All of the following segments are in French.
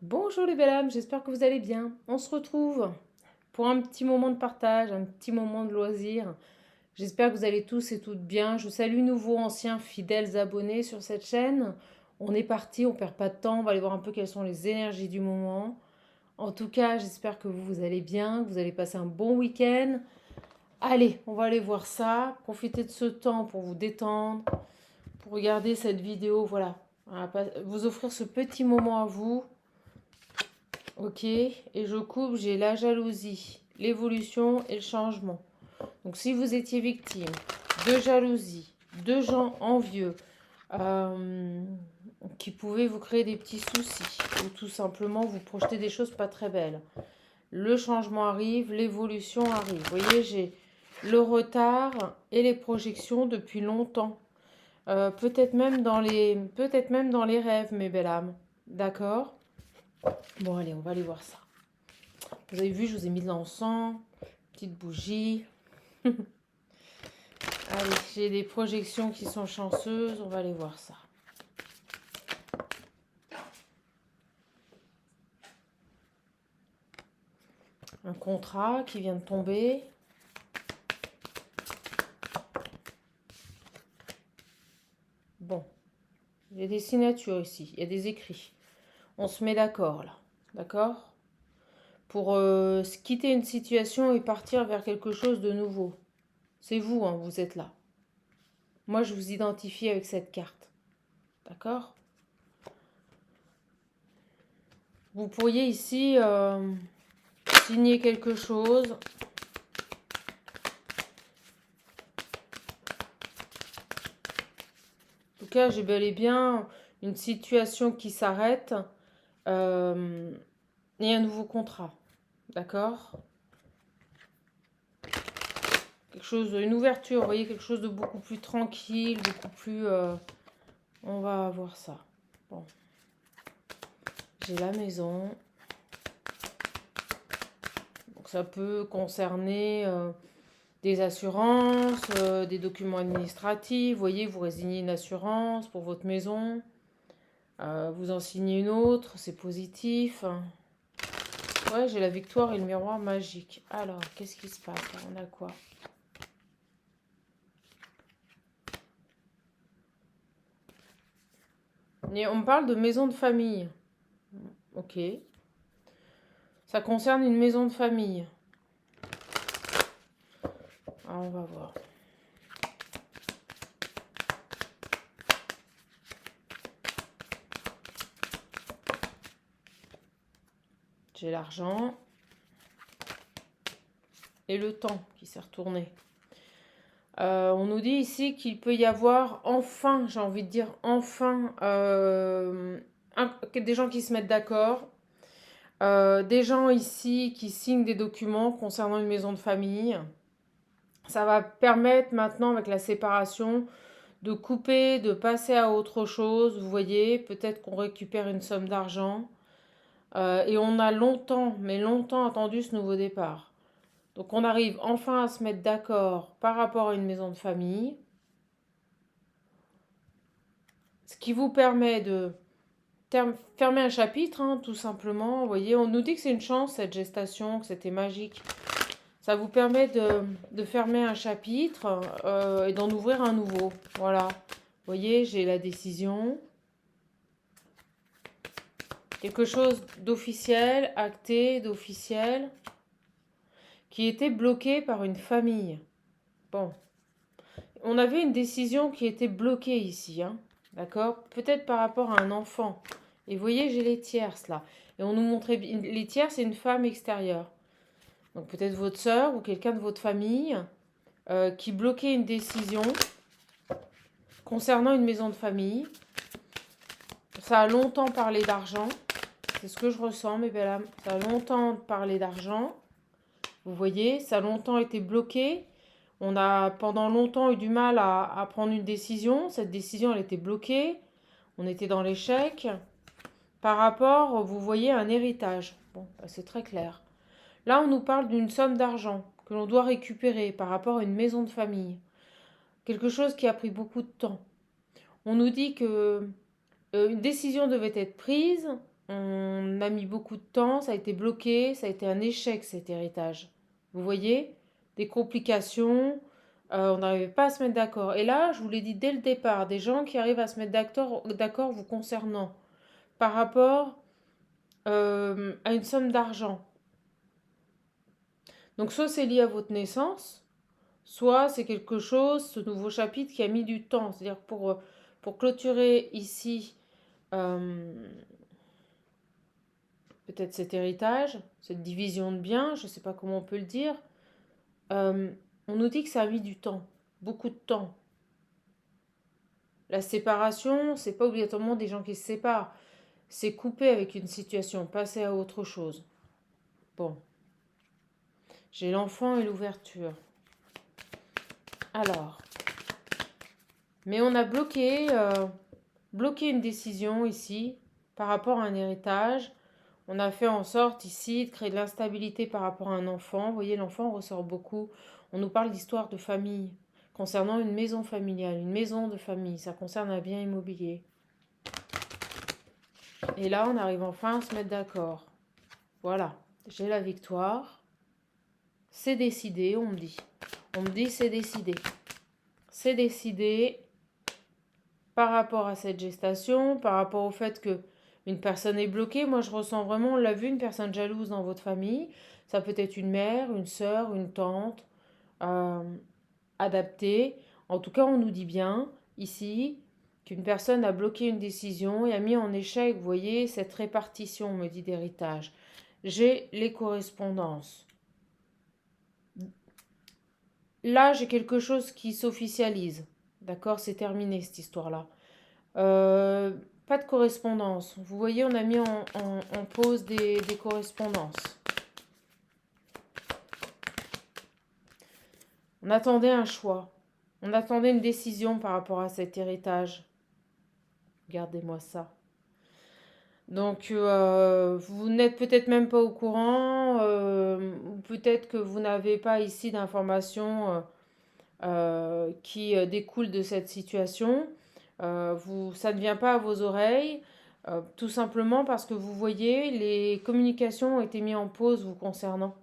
Bonjour les belles âmes, j'espère que vous allez bien. On se retrouve pour un petit moment de partage, un petit moment de loisir. J'espère que vous allez tous et toutes bien. Je salue nouveaux, anciens, fidèles abonnés sur cette chaîne. On est parti, on perd pas de temps, on va aller voir un peu quelles sont les énergies du moment. En tout cas, j'espère que vous allez bien, que vous allez passer un bon week-end. Allez, on va aller voir ça. Profitez de ce temps pour vous détendre, pour regarder cette vidéo. Voilà, vous offrir ce petit moment à vous. Ok, et je coupe, j'ai la jalousie, l'évolution et le changement. Donc si vous étiez victime de jalousie, de gens envieux, euh, qui pouvaient vous créer des petits soucis, ou tout simplement vous projeter des choses pas très belles, le changement arrive, l'évolution arrive. Vous voyez, j'ai le retard et les projections depuis longtemps. Peut-être même dans les rêves, mes belles âmes. D'accord? Bon, allez, on va aller voir ça. Vous avez vu, je vous ai mis de l'encens, petite bougie. Allez, j'ai des projections qui sont chanceuses, on va aller voir ça. Un contrat qui vient de tomber. Bon, il y a des signatures ici, il y a des écrits. On se met d'accord là, d'accord? Pour quitter une situation et partir vers quelque chose de nouveau. C'est vous, hein, vous êtes là. Moi, je vous identifie avec cette carte. D'accord? Vous pourriez ici signer quelque chose. En tout cas, j'ai bel et bien une situation qui s'arrête et un nouveau contrat. D'accord? Quelque chose, une ouverture, vous voyez, quelque chose de beaucoup plus tranquille, beaucoup plus... on va voir ça. Bon. J'ai la maison. Donc ça peut concerner des assurances, des documents administratifs. Vous voyez, vous résignez une assurance pour votre maison. Vous en signez une autre, c'est positif. Ouais, j'ai la victoire et le miroir magique. Alors, qu'est-ce qui se passe là? On a quoi? Et on me parle de maison de famille. Ok. Ça concerne une maison de famille. Alors, on va voir. J'ai l'argent et le temps qui s'est retourné. On nous dit ici qu'il peut y avoir enfin, j'ai envie de dire enfin, des gens qui se mettent d'accord. Des gens ici qui signent des documents concernant une maison de famille. Ça va permettre maintenant, avec la séparation, de couper, de passer à autre chose. Vous voyez, peut-être qu'on récupère une somme d'argent. Et on a longtemps, mais longtemps attendu ce nouveau départ. Donc on arrive enfin à se mettre d'accord par rapport à une maison de famille. Ce qui vous permet de fermer un chapitre, hein, tout simplement. Vous voyez, on nous dit que c'est une chance, cette gestation, que c'était magique. Ça vous permet de fermer un chapitre et d'en ouvrir un nouveau. Voilà. Vous voyez, j'ai la décision. Quelque chose d'officiel, acté, d'officiel, qui était bloqué par une famille. Bon. On avait une décision qui était bloquée ici, hein. D'accord? Peut-être par rapport à un enfant. Et vous voyez, j'ai les tierces là. Et on nous montrait... Les tierces, c'est une femme extérieure. Donc peut-être votre sœur ou quelqu'un de votre famille qui bloquait une décision concernant une maison de famille. Ça a longtemps parlé d'argent. C'est ce que je ressens, mes belles âmes. Ça a longtemps parlé d'argent. Vous voyez, ça a longtemps été bloqué. On a pendant longtemps eu du mal à prendre une décision. Cette décision, elle était bloquée. On était dans l'échec. Par rapport, vous voyez, à un héritage. Bon, bah, c'est très clair. Là, on nous parle d'une somme d'argent que l'on doit récupérer par rapport à une maison de famille. Quelque chose qui a pris beaucoup de temps. On nous dit que une décision devait être prise. On a mis beaucoup de temps, ça a été bloqué, ça a été un échec cet héritage. Vous voyez? Des complications, on n'arrivait pas à se mettre d'accord. Et là, je vous l'ai dit dès le départ, des gens qui arrivent à se mettre d'accord vous concernant par rapport à une somme d'argent. Donc soit c'est lié à votre naissance, soit c'est quelque chose, ce nouveau chapitre qui a mis du temps. C'est-à-dire pour clôturer ici peut-être cet héritage, cette division de biens, je ne sais pas comment on peut le dire, on nous dit que ça a mis du temps, beaucoup de temps. La séparation, c'est pas obligatoirement des gens qui se séparent. C'est couper avec une situation, passer à autre chose. Bon. J'ai l'enfant et l'ouverture. Alors. Mais on a bloqué une décision ici par rapport à un héritage. On a fait en sorte ici de créer de l'instabilité par rapport à un enfant. Vous voyez, l'enfant ressort beaucoup. On nous parle d'histoire de famille concernant une maison familiale, une maison de famille. Ça concerne un bien immobilier. Et là, on arrive enfin à se mettre d'accord. Voilà, j'ai la victoire. C'est décidé, on me dit. On me dit c'est décidé. C'est décidé par rapport à cette gestation, par rapport au fait que une personne est bloquée. Moi, je ressens vraiment, on l'a vu, une personne jalouse dans votre famille. Ça peut être une mère, une sœur, une tante, adaptée. En tout cas, on nous dit bien ici qu'une personne a bloqué une décision et a mis en échec, vous voyez, cette répartition, on me dit, d'héritage. J'ai les correspondances. Là, j'ai quelque chose qui s'officialise. D'accord, c'est terminé cette histoire-là. Pas de correspondance. Vous voyez, on a mis en pause des correspondances. On attendait un choix. On attendait une décision par rapport à cet héritage. Regardez-moi ça. Donc, vous n'êtes peut-être même pas au courant, ou peut-être que vous n'avez pas ici d'informations qui découlent de cette situation. Ça ne vient pas à vos oreilles, tout simplement parce que vous voyez, les communications ont été mises en pause vous concernant.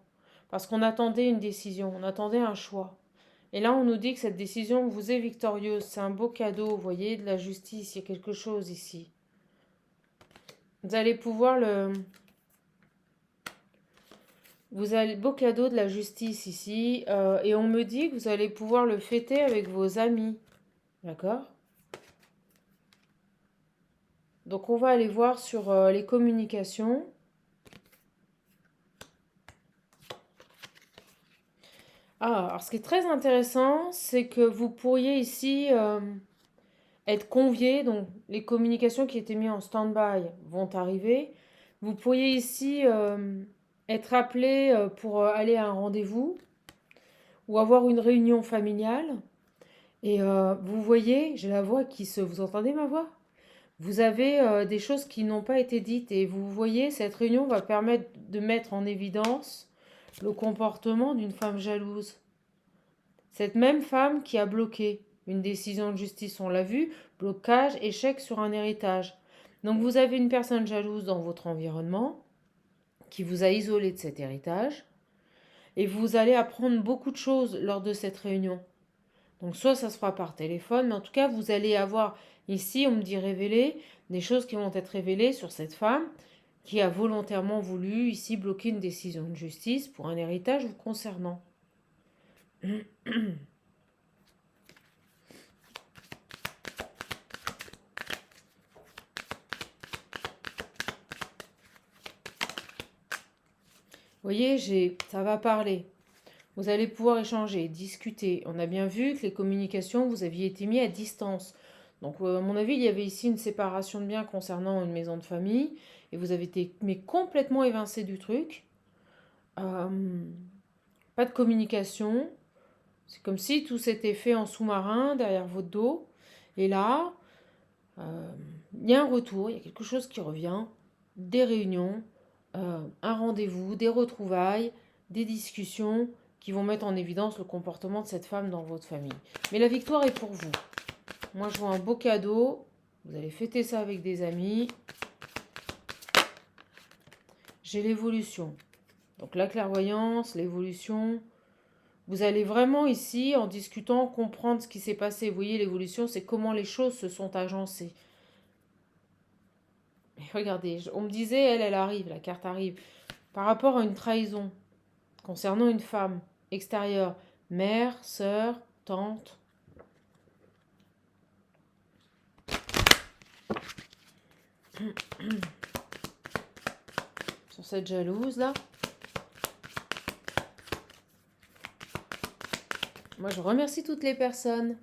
Parce qu'on attendait une décision, on attendait un choix. Et là, on nous dit que cette décision vous est victorieuse. C'est un beau cadeau, vous voyez, de la justice. Il y a quelque chose ici. Vous allez pouvoir le... Vous avez le beau cadeau de la justice ici. Et on me dit que vous allez pouvoir le fêter avec vos amis. D'accord? Donc, on va aller voir sur les communications. Alors, ce qui est très intéressant, c'est que vous pourriez ici être convié. Donc, les communications qui étaient mises en stand-by vont arriver. Vous pourriez ici être appelé pour aller à un rendez-vous ou avoir une réunion familiale. Et vous voyez, j'ai la voix qui se... Vous entendez ma voix? Vous avez des choses qui n'ont pas été dites. Et vous voyez, cette réunion va permettre de mettre en évidence le comportement d'une femme jalouse. Cette même femme qui a bloqué une décision de justice, on l'a vu, blocage, échec sur un héritage. Donc vous avez une personne jalouse dans votre environnement qui vous a isolé de cet héritage et vous allez apprendre beaucoup de choses lors de cette réunion. Donc soit ça se fera par téléphone, mais en tout cas vous allez avoir ici, on me dit révéler, des choses qui vont être révélées sur cette femme qui a volontairement voulu ici bloquer une décision de justice pour un héritage vous concernant. Vous voyez, ça va parler. Vous allez pouvoir échanger, discuter. On a bien vu que les communications, vous aviez été mis à distance. Donc, à mon avis, il y avait ici une séparation de biens concernant une maison de famille. Et vous avez été mais complètement évincé du truc. Pas de communication. C'est comme si tout s'était fait en sous-marin derrière votre dos. Et là, il y a un retour, il y a quelque chose qui revient. Des réunions, un rendez-vous, des retrouvailles, des discussions qui vont mettre en évidence le comportement de cette femme dans votre famille. Mais la victoire est pour vous. Moi, je vois un beau cadeau. Vous allez fêter ça avec des amis. j'ai l'évolution. Donc la clairvoyance, l'évolution. Vous allez vraiment ici, en discutant, comprendre ce qui s'est passé. Vous voyez, l'évolution, c'est comment les choses se sont agencées. Et regardez, on me disait, elle arrive, la carte arrive. Par rapport à une trahison, concernant une femme extérieure, mère, sœur, tante. Sur cette jalouse là. Moi je remercie toutes les personnes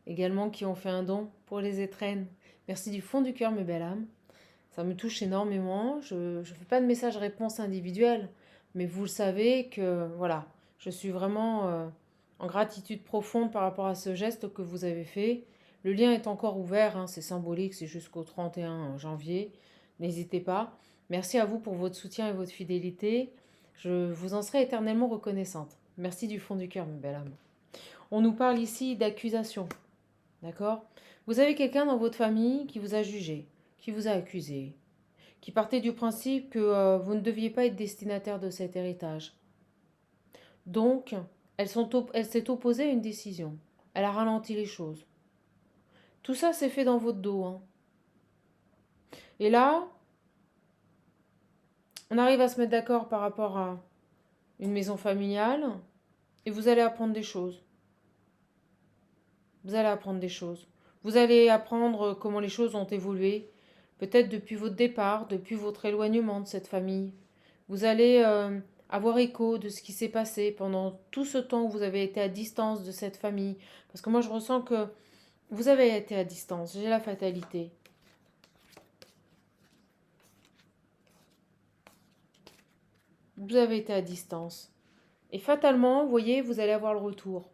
également qui ont fait un don pour les étrennes. Merci du fond du cœur mes belles âmes. Ça me touche énormément. Je ne fais pas de message-réponse individuel, mais vous le savez que voilà, je suis vraiment en gratitude profonde par rapport à ce geste que vous avez fait. Le lien est encore ouvert, hein, c'est symbolique, c'est jusqu'au 31 janvier. N'hésitez pas. Merci à vous pour votre soutien et votre fidélité. Je vous en serai éternellement reconnaissante. Merci du fond du cœur, mes belles âmes. On nous parle ici d'accusation. D'accord? Vous avez quelqu'un dans votre famille qui vous a jugé, qui vous a accusé, qui partait du principe que vous ne deviez pas être destinataire de cet héritage. Donc, elle s'est opposée à une décision. Elle a ralenti les choses. Tout ça s'est fait dans votre dos. Hein. Et là, on arrive à se mettre d'accord par rapport à une maison familiale et vous allez apprendre des choses. Vous allez apprendre des choses. Vous allez apprendre comment les choses ont évolué, peut-être depuis votre départ, depuis votre éloignement de cette famille. Vous allez avoir écho de ce qui s'est passé pendant tout ce temps où vous avez été à distance de cette famille. Parce que moi, je ressens que vous avez été à distance. J'ai la fatalité. Vous avez été à distance. Et fatalement, vous voyez, vous allez avoir le retour.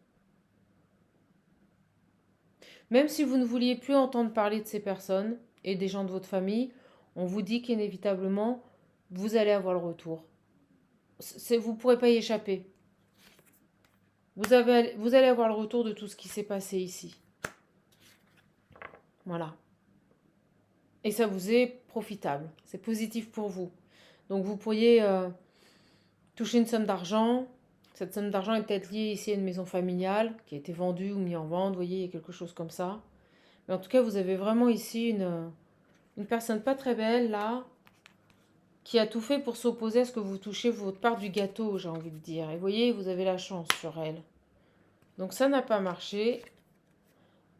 Même si vous ne vouliez plus entendre parler de ces personnes et des gens de votre famille, on vous dit qu'inévitablement, vous allez avoir le retour. Vous ne pourrez pas y échapper. Vous allez avoir le retour de tout ce qui s'est passé ici. Voilà. Et ça vous est profitable. C'est positif pour vous. Donc vous pourriez toucher une somme d'argent. Cette somme d'argent est peut-être liée ici à une maison familiale qui a été vendue ou mise en vente. Vous voyez, il y a quelque chose comme ça. Mais en tout cas, vous avez vraiment ici une personne pas très belle, là, qui a tout fait pour s'opposer à ce que vous touchez votre part du gâteau, j'ai envie de dire. Et vous voyez, vous avez la chance sur elle. Donc ça n'a pas marché.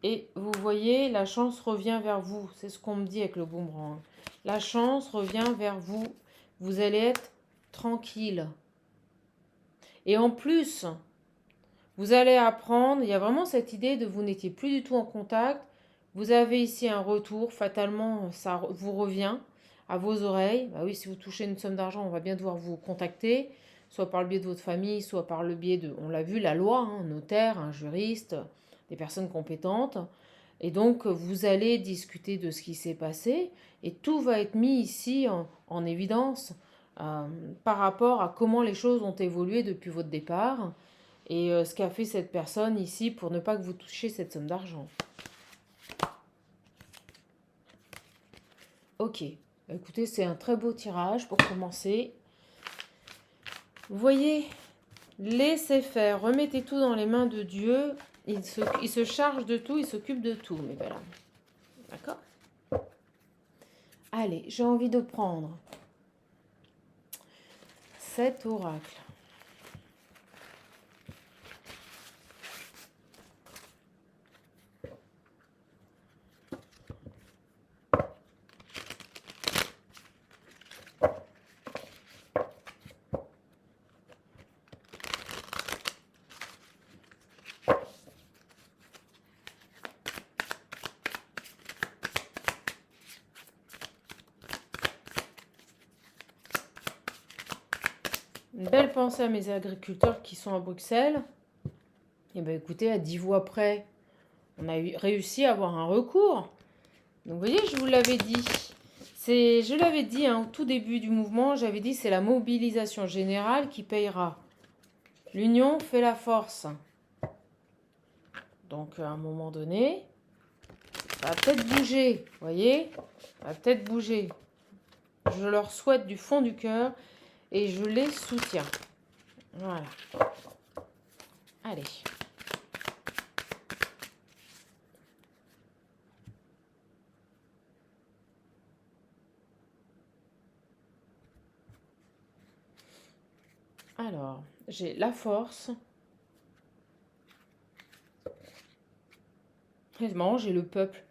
Et vous voyez, la chance revient vers vous. C'est ce qu'on me dit avec le boomerang. La chance revient vers vous. Vous allez être tranquille. Et en plus, vous allez apprendre, il y a vraiment cette idée de vous n'étiez plus du tout en contact. Vous avez ici un retour, fatalement, ça vous revient à vos oreilles. Bah oui, si vous touchez une somme d'argent, on va bien devoir vous contacter, soit par le biais de votre famille, soit par le biais de, on l'a vu, la loi, un notaire, un juriste, des personnes compétentes. Et donc, vous allez discuter de ce qui s'est passé et tout va être mis ici en évidence par rapport à comment les choses ont évolué depuis votre départ et ce qu'a fait cette personne ici pour ne pas que vous touchiez cette somme d'argent. Ok, écoutez, c'est un très beau tirage pour commencer. Vous voyez, laissez faire, remettez tout dans les mains de Dieu. Il se charge de tout, il s'occupe de tout, mes belles âmes. D'accord? Allez, j'ai envie de prendre cet oracle. Une belle pensée à mes agriculteurs qui sont à Bruxelles. Et bien écoutez, à 10 voix près, on a réussi à avoir un recours. Donc vous voyez, je vous l'avais dit. Je l'avais dit au tout début du mouvement, j'avais dit c'est la mobilisation générale qui payera. L'union fait la force. Donc à un moment donné, ça va peut-être bouger, vous voyez? Ça va peut-être bouger. Je leur souhaite du fond du cœur et je les soutiens. Voilà. Allez. Alors, j'ai la force. C'est marrant, j'ai le peuple.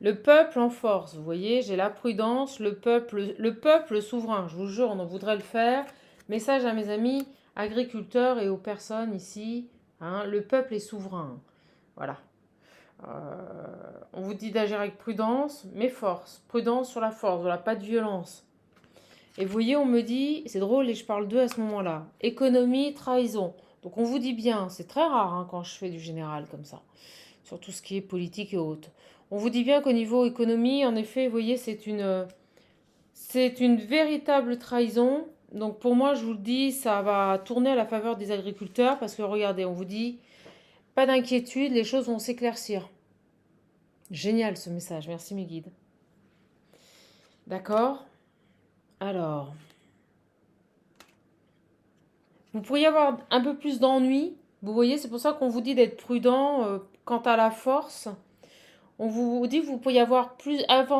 Le peuple en force, vous voyez, j'ai la prudence, le peuple souverain. Je vous jure, on en voudrait le faire. Message à mes amis agriculteurs et aux personnes ici. Hein, le peuple est souverain. Voilà. On vous dit d'agir avec prudence, mais force. Prudence sur la force, voilà, pas de violence. Et vous voyez, on me dit, c'est drôle et je parle d'eux à ce moment-là. Économie, trahison. Donc on vous dit bien, c'est très rare hein, quand je fais du général comme ça, sur tout ce qui est politique et autres. On vous dit bien qu'au niveau économie, en effet, vous voyez, c'est une véritable trahison. Donc pour moi, je vous le dis, ça va tourner à la faveur des agriculteurs parce que regardez, on vous dit, pas d'inquiétude, les choses vont s'éclaircir. Génial ce message, merci mes guides. D'accord. Alors, vous pourriez avoir un peu plus d'ennui. Vous voyez, c'est pour ça qu'on vous dit d'être prudent quant à la force. On vous dit que vous pourriez avoir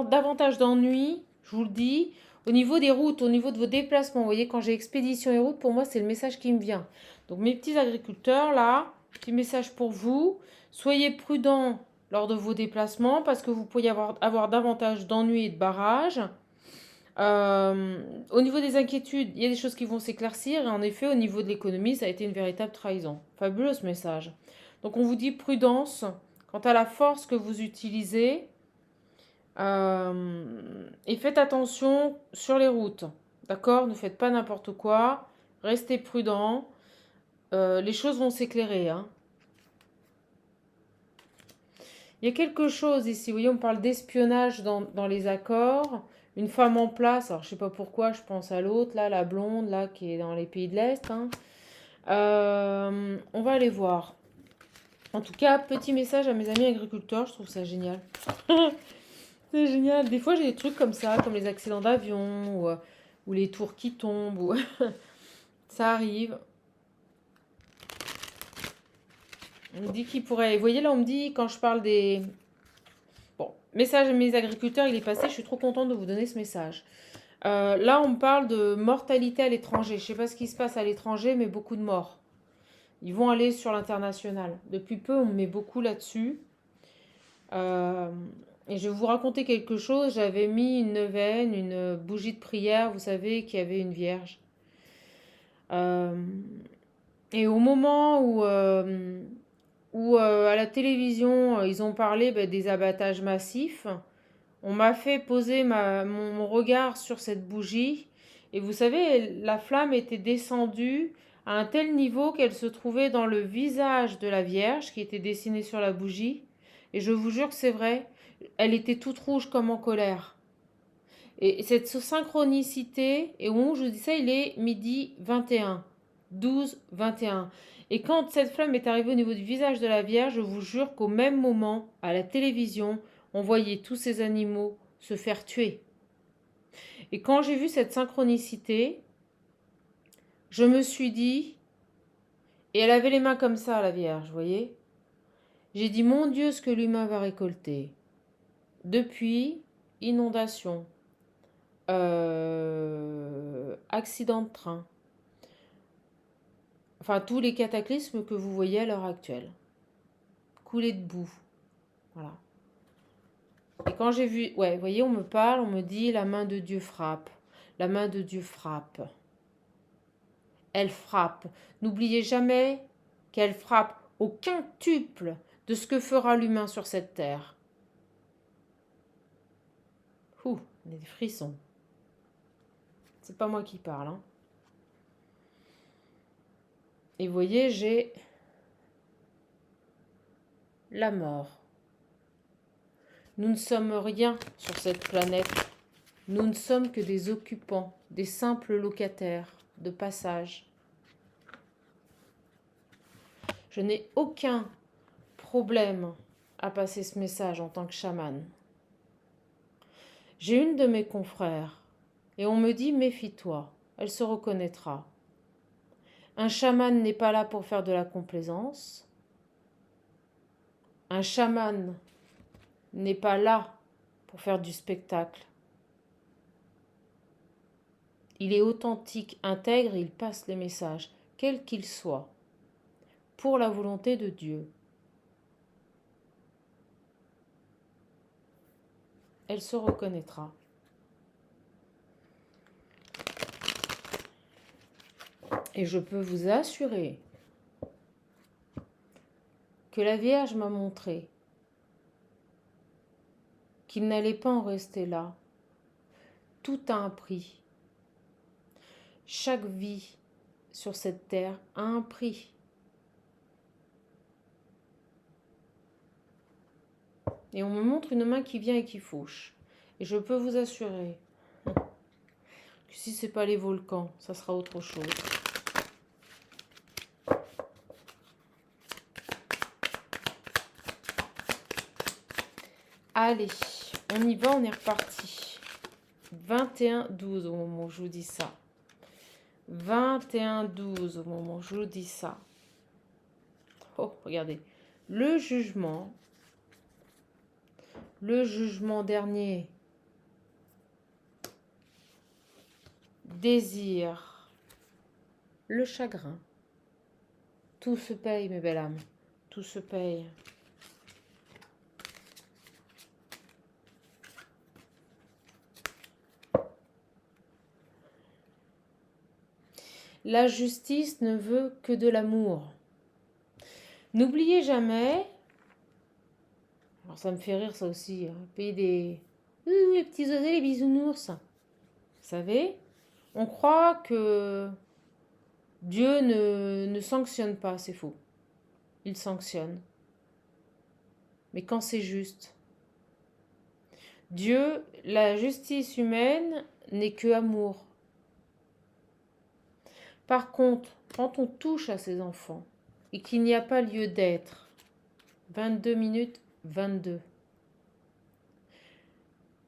davantage d'ennui, je vous le dis, au niveau des routes, au niveau de vos déplacements. Vous voyez, quand j'ai expédition et route, pour moi, c'est le message qui me vient. Donc, mes petits agriculteurs, là, petit message pour vous. Soyez prudents lors de vos déplacements parce que vous pourriez avoir davantage d'ennuis et de barrages. Au niveau des inquiétudes, il y a des choses qui vont s'éclaircir. Et en effet, au niveau de l'économie, ça a été une véritable trahison. Fabuleux ce message. Donc, on vous dit prudence quant à la force que vous utilisez. Et faites attention sur les routes. D'accord? Ne faites pas n'importe quoi. Restez prudent. Les choses vont s'éclairer. Hein. Il y a quelque chose ici. Vous voyez, on parle d'espionnage dans les accords. Une femme en place. Alors, je ne sais pas pourquoi, je pense à l'autre, là, la blonde, là, qui est dans les pays de l'Est. Hein. On va aller voir. En tout cas, petit message à mes amis agriculteurs. Je trouve ça génial. C'est génial. Des fois, j'ai des trucs comme ça, comme les accidents d'avion ou les tours qui tombent. Ou... ça arrive. On me dit qu'il pourrait... Vous voyez, là, on me dit, quand je parle des... Bon, message à mes agriculteurs, il est passé. Je suis trop contente de vous donner ce message. Là, on me parle de mortalité à l'étranger. Je ne sais pas ce qui se passe à l'étranger, mais beaucoup de morts. Ils vont aller sur l'international. Depuis peu, on me met beaucoup là-dessus. Et je vais vous raconter quelque chose. J'avais mis une neuvaine, une bougie de prière, vous savez, qui avait une vierge. Et au moment où à la télévision, ils ont parlé des abattages massifs, on m'a fait poser mon regard sur cette bougie. Et vous savez, la flamme était descendue à un tel niveau qu'elle se trouvait dans le visage de la Vierge qui était dessinée sur la bougie. Et je vous jure que c'est vrai, elle était toute rouge comme en colère. Et cette synchronicité, et au moment où je dis ça, il est midi 21, 12, 21. Et quand cette flamme est arrivée au niveau du visage de la Vierge, je vous jure qu'au même moment, à la télévision, on voyait tous ces animaux se faire tuer. Et quand j'ai vu cette synchronicité, je me suis dit, et elle avait les mains comme ça, la Vierge, vous voyez? J'ai dit, mon Dieu, ce que l'humain va récolter. Depuis, inondation, accident de train, enfin tous les cataclysmes que vous voyez à l'heure actuelle. Coulée de boue, voilà. Et quand j'ai vu, ouais, vous voyez, on me parle, on me dit, la main de Dieu frappe. La main de Dieu frappe. Elle frappe. N'oubliez jamais qu'elle frappe au quintuple de ce que fera l'humain sur cette terre. Ouh, des frissons. C'est pas moi qui parle. Hein. Et vous voyez, j'ai la mort. Nous ne sommes rien sur cette planète. Nous ne sommes que des occupants, des simples locataires de passage. Je n'ai aucun problème à passer ce message en tant que chamane. J'ai une de mes confrères Et on me dit, méfie-toi, elle se reconnaîtra. Un chaman n'est pas là pour faire de la complaisance. Un chaman n'est pas là pour faire du spectacle. Il est authentique, intègre, il passe les messages, quels qu'ils soient, pour la volonté de Dieu. Elle se reconnaîtra. Et je peux vous assurer que la Vierge m'a montré qu'il n'allait pas en rester là. Tout a un prix. Chaque vie sur cette terre a un prix. Et on me montre une main qui vient et qui fauche. Et je peux vous assurer que si ce n'est pas les volcans, ça sera autre chose. Allez, on y va, on est reparti. 21-12 au moment où je vous dis ça. 21-12 au moment où je vous dis ça. Oh, regardez. Le jugement dernier. Désir. Le chagrin. Tout se paye, mes belles âmes. Tout se paye. La justice ne veut que de l'amour. N'oubliez jamais, alors ça me fait rire ça aussi, hein, pays des les petits oiseaux, les bisounours. Vous savez, on croit que Dieu ne sanctionne pas, c'est faux. Il sanctionne. Mais quand c'est juste. Dieu, la justice humaine n'est que amour. Par contre, quand on touche à ses enfants et qu'il n'y a pas lieu d'être, 22 minutes 22,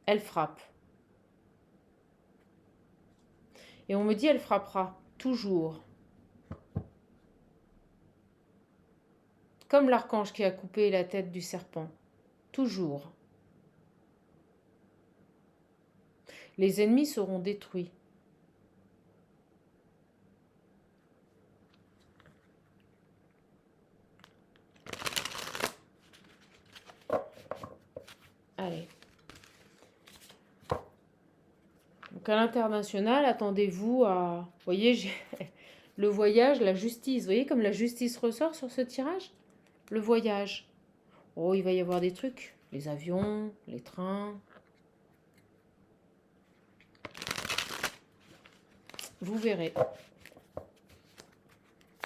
elle frappe. Et on me dit elle frappera toujours. Comme l'archange qui a coupé la tête du serpent. Toujours. Les ennemis seront détruits. Allez. Donc à l'international, attendez-vous à... Vous voyez, j'ai le voyage, la justice. Vous voyez comme la justice ressort sur ce tirage? Le voyage. Oh, il va y avoir des trucs. Les avions, les trains. Vous verrez.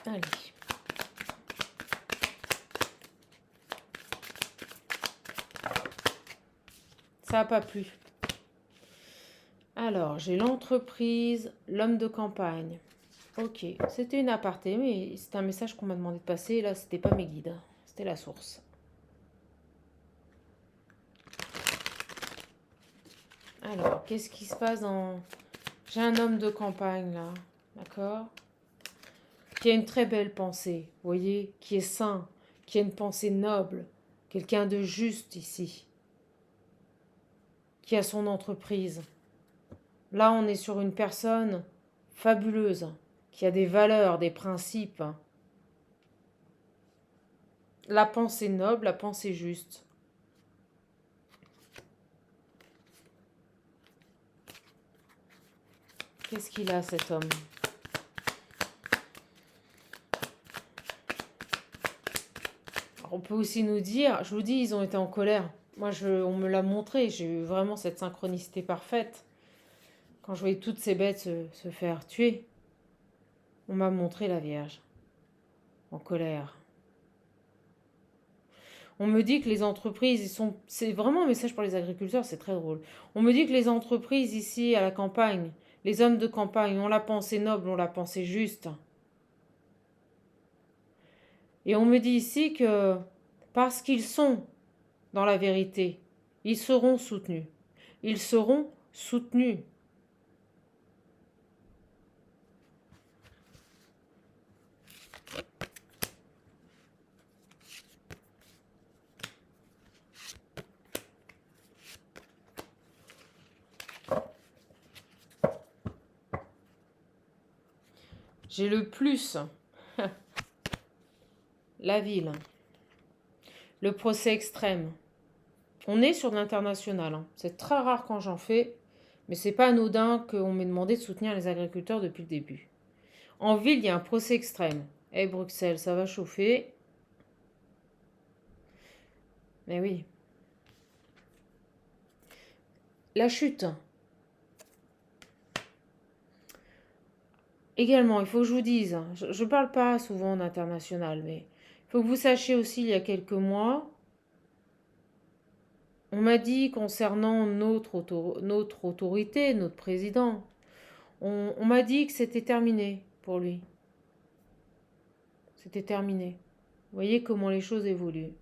Allez. Ça n'a pas plu. Alors, j'ai l'entreprise, l'homme de campagne. Ok, c'était une aparté, mais c'était un message qu'on m'a demandé de passer. Et là, c'était pas mes guides, c'était la source. Alors, qu'est-ce qui se passe dans... J'ai un homme de campagne, là, d'accord? Qui a une très belle pensée, vous voyez? Qui est sain, qui a une pensée noble. Quelqu'un de juste ici. Qui a son entreprise. Là, on est sur une personne fabuleuse, qui a des valeurs, des principes. La pensée noble, la pensée juste. Qu'est-ce qu'il a, cet homme? Alors, on peut aussi nous dire, je vous dis, ils ont été en colère. Moi, on me l'a montré, j'ai eu vraiment cette synchronicité parfaite. Quand je voyais toutes ces bêtes se faire tuer, on m'a montré la Vierge, en colère. On me dit que les entreprises, c'est vraiment un message pour les agriculteurs, c'est très drôle. On me dit que les entreprises ici à la campagne, les hommes de campagne ont la pensée noble, ont la pensée juste. Et on me dit ici que parce qu'ils sont dans la vérité, ils seront soutenus. Ils seront soutenus. J'ai le plus. La ville. Le procès extrême. On est sur de l'international. Hein. C'est très rare quand j'en fais. Mais c'est pas anodin qu'on m'ait demandé de soutenir les agriculteurs depuis le début. En ville, il y a un procès extrême. Eh Bruxelles, ça va chauffer. Mais oui. La chute. Également, il faut que je vous dise, je ne parle pas souvent d'international, mais il faut que vous sachiez aussi, il y a quelques mois, on m'a dit concernant notre autorité, notre président, on m'a dit que c'était terminé pour lui. C'était terminé. Vous voyez comment les choses évoluent.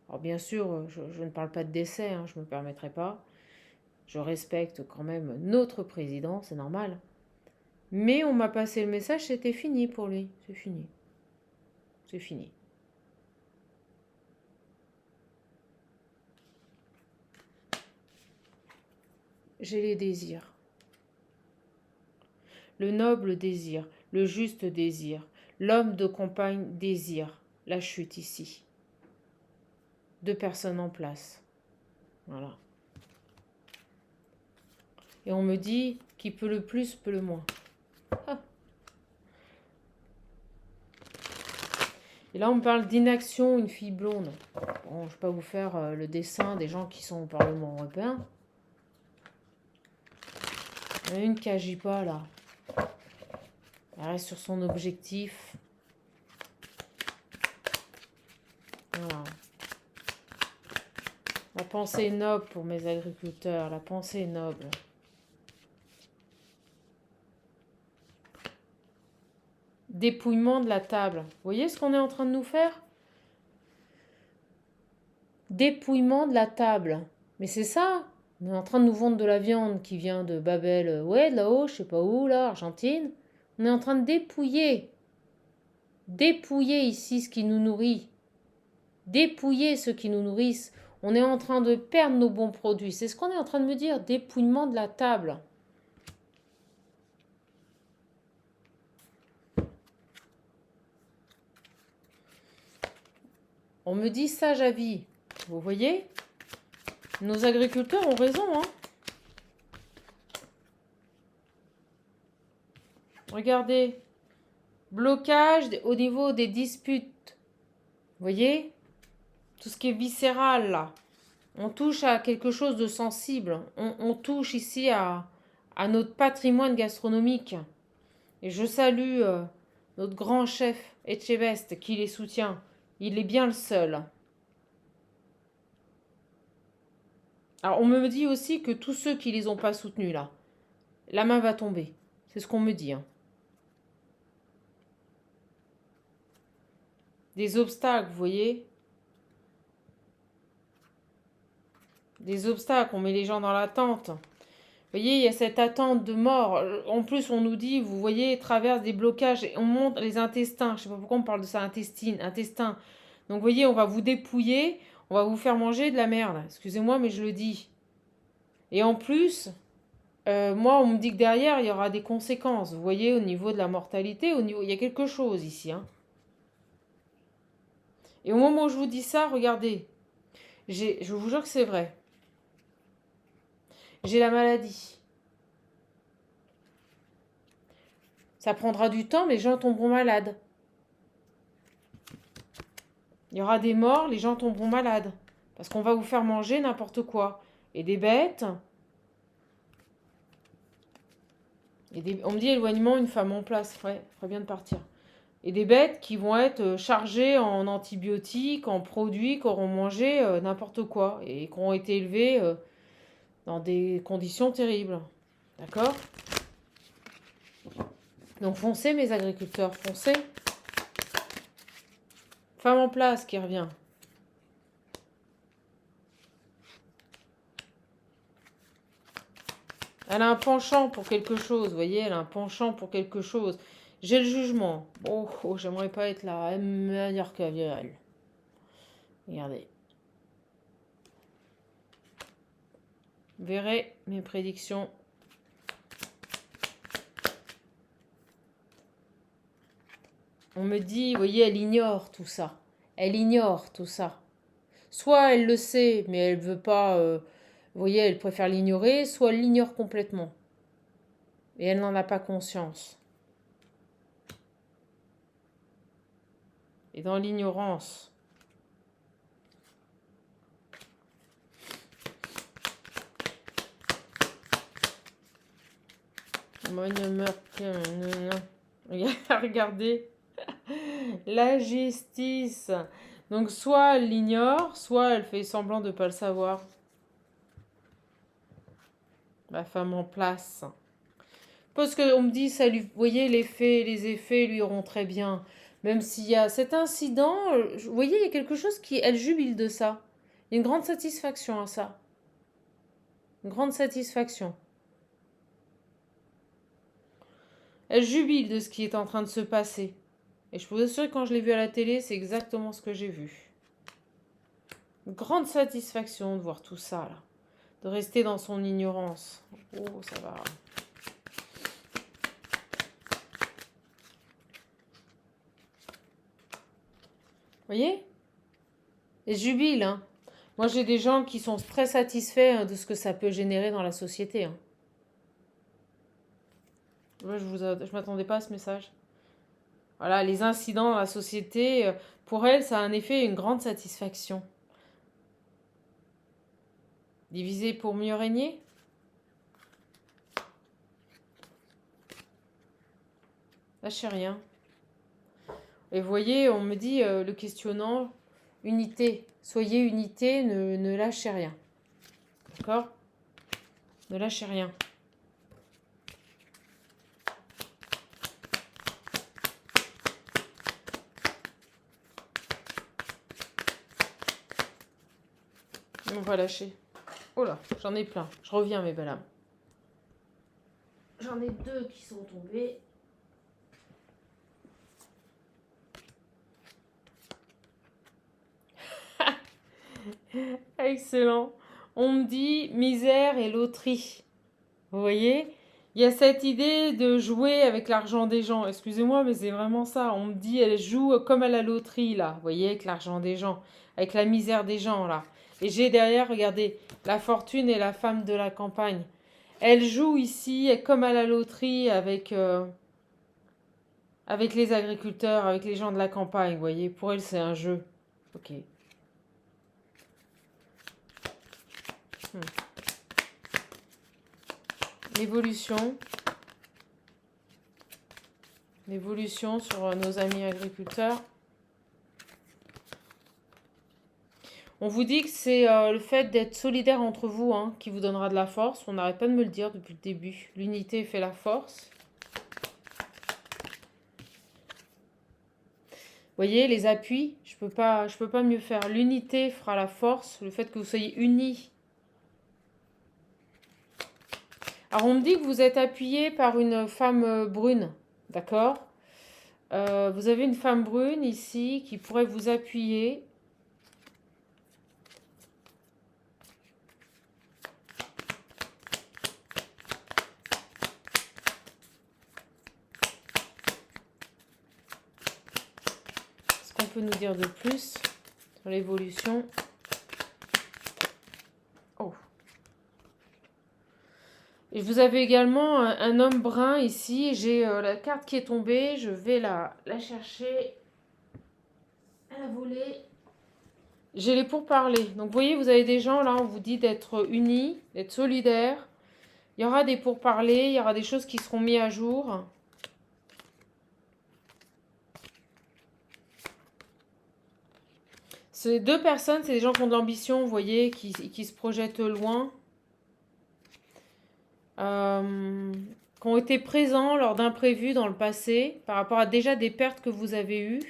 Alors bien sûr, je ne parle pas de décès, hein, je ne me permettrai pas. Je respecte quand même notre président, c'est normal. Mais on m'a passé le message, c'était fini pour lui. C'est fini. C'est fini. J'ai les désirs. Le noble désir, le juste désir, l'homme de campagne désire la chute ici. 2 personnes en place. Voilà. Et on me dit qui peut le plus peut le moins. Ah. Et là, on me parle d'inaction, une fille blonde. Bon, je ne vais pas vous faire le dessin des gens qui sont au Parlement européen. Il y en a une qui n'agit pas là. Elle reste sur son objectif. Voilà. La pensée est noble pour mes agriculteurs. La pensée est noble. Dépouillement de la table. Vous voyez ce qu'on est en train de nous faire? Dépouillement de la table. Mais c'est ça. On est en train de nous vendre de la viande qui vient de Babel. Ouais, de là-haut, je sais pas où, là, Argentine. On est en train de dépouiller. Dépouiller ici ce qui nous nourrit. Dépouiller ceux qui nous nourrissent. On est en train de perdre nos bons produits. C'est ce qu'on est en train de me dire. Dépouillement de la table. On me dit sage à vie. Vous voyez? Nos agriculteurs ont raison, hein? Regardez. Blocage au niveau des disputes. Vous voyez? Tout ce qui est viscéral, là. On touche à quelque chose de sensible. On touche ici à notre patrimoine gastronomique. Et je salue notre grand chef Etchebest qui les soutient. Il est bien le seul. Alors on me dit aussi que tous ceux qui les ont pas soutenus là, la main va tomber. C'est ce qu'on me dit. Hein. Des obstacles, vous voyez. Des obstacles, on met les gens dans l'attente. Vous voyez, il y a cette attente de mort. En plus, on nous dit, vous voyez, traverse des blocages. Et on monte les intestins. Je ne sais pas pourquoi on parle de ça, intestin. Donc, vous voyez, on va vous dépouiller. On va vous faire manger de la merde. Excusez-moi, mais je le dis. Et en plus, moi, on me dit que derrière, il y aura des conséquences. Vous voyez, au niveau de la mortalité, il y a quelque chose ici. Hein. Et au moment où je vous dis ça, regardez. Je vous jure que c'est vrai. J'ai la maladie. Ça prendra du temps, mais les gens tomberont malades. Il y aura des morts, les gens tomberont malades. Parce qu'on va vous faire manger n'importe quoi. Et des bêtes. On me dit éloignement, une femme en place. Ouais, très bien de partir. Et des bêtes qui vont être chargées en antibiotiques, en produits, qui auront mangé n'importe quoi. Et qui ont été élevés dans des conditions terribles. D'accord? Donc foncez mes agriculteurs, foncez. Femme en place qui revient. Elle a un penchant pour quelque chose, vous voyez, elle a un penchant pour quelque chose. J'ai le jugement. Oh, j'aimerais pas être là. Elle me dire que elle. Regardez. Vous verrez mes prédictions. On me dit, vous voyez, elle ignore tout ça. Elle ignore tout ça. Soit elle le sait, mais elle veut pas, vous voyez, elle préfère l'ignorer, soit elle l'ignore complètement. Et elle n'en a pas conscience. Et dans l'ignorance, moi ne meurs plus. Regardez, la justice. Donc soit elle l'ignore, soit elle fait semblant de ne pas le savoir. La femme en place. Parce qu'on me dit, ça lui, vous voyez, les effets lui iront très bien. Même s'il y a cet incident, vous voyez, il y a quelque chose qui, elle jubile de ça. Il y a une grande satisfaction à ça. Une grande satisfaction. Elle jubile de ce qui est en train de se passer. Et je peux vous assurer que quand je l'ai vu à la télé, c'est exactement ce que j'ai vu. Une grande satisfaction de voir tout ça, là. De rester dans son ignorance. Oh, ça va. Vous voyez? Et jubile, hein. Moi, j'ai des gens qui sont très satisfaits de ce que ça peut générer dans la société. Hein. Moi, je m'attendais pas à ce message. Voilà, les incidents dans la société, pour elle, ça a un effet, une grande satisfaction. Diviser pour mieux régner? Lâchez rien. Et vous voyez, on me dit, le questionnant, unité. Soyez unité, ne lâchez rien. D'accord? Ne lâchez rien. On va lâcher. Oh là, j'en ai plein. Je reviens, mes belles âmes. J'en ai 2 qui sont tombés. Excellent. On me dit misère et loterie. Vous voyez? Il y a cette idée de jouer avec l'argent des gens. Excusez-moi, mais c'est vraiment ça. On me dit, elle joue comme à la loterie, là. Vous voyez, avec l'argent des gens. Avec la misère des gens, là. Et j'ai derrière, regardez, la fortune et la femme de la campagne. Elle joue ici comme à la loterie avec les agriculteurs, avec les gens de la campagne. Vous voyez, pour elle, c'est un jeu. Ok. L'évolution. L'évolution sur nos amis agriculteurs. On vous dit que c'est le fait d'être solidaire entre vous hein, qui vous donnera de la force. On n'arrête pas de me le dire depuis le début. L'unité fait la force. Vous voyez, les appuis, je peux pas mieux faire. L'unité fera la force, le fait que vous soyez unis. Alors, on me dit que vous êtes appuyé par une femme brune, d'accord? Vous avez une femme brune ici qui pourrait vous appuyer. Est-ce qu'on peut nous dire de plus sur l'évolution? Oh. Et vous avez également un homme brun ici. J'ai la carte qui est tombée. Je vais la chercher. À la voler. J'ai les pourparlers. Donc vous voyez, vous avez des gens là, on vous dit d'être unis, d'être solidaires. Il y aura des pourparlers, il y aura des choses qui seront mises à jour. Ces 2 personnes, c'est des gens qui ont de l'ambition, vous voyez, qui se projettent loin. Qui ont été présents lors d'imprévus dans le passé, par rapport à déjà des pertes que vous avez eues.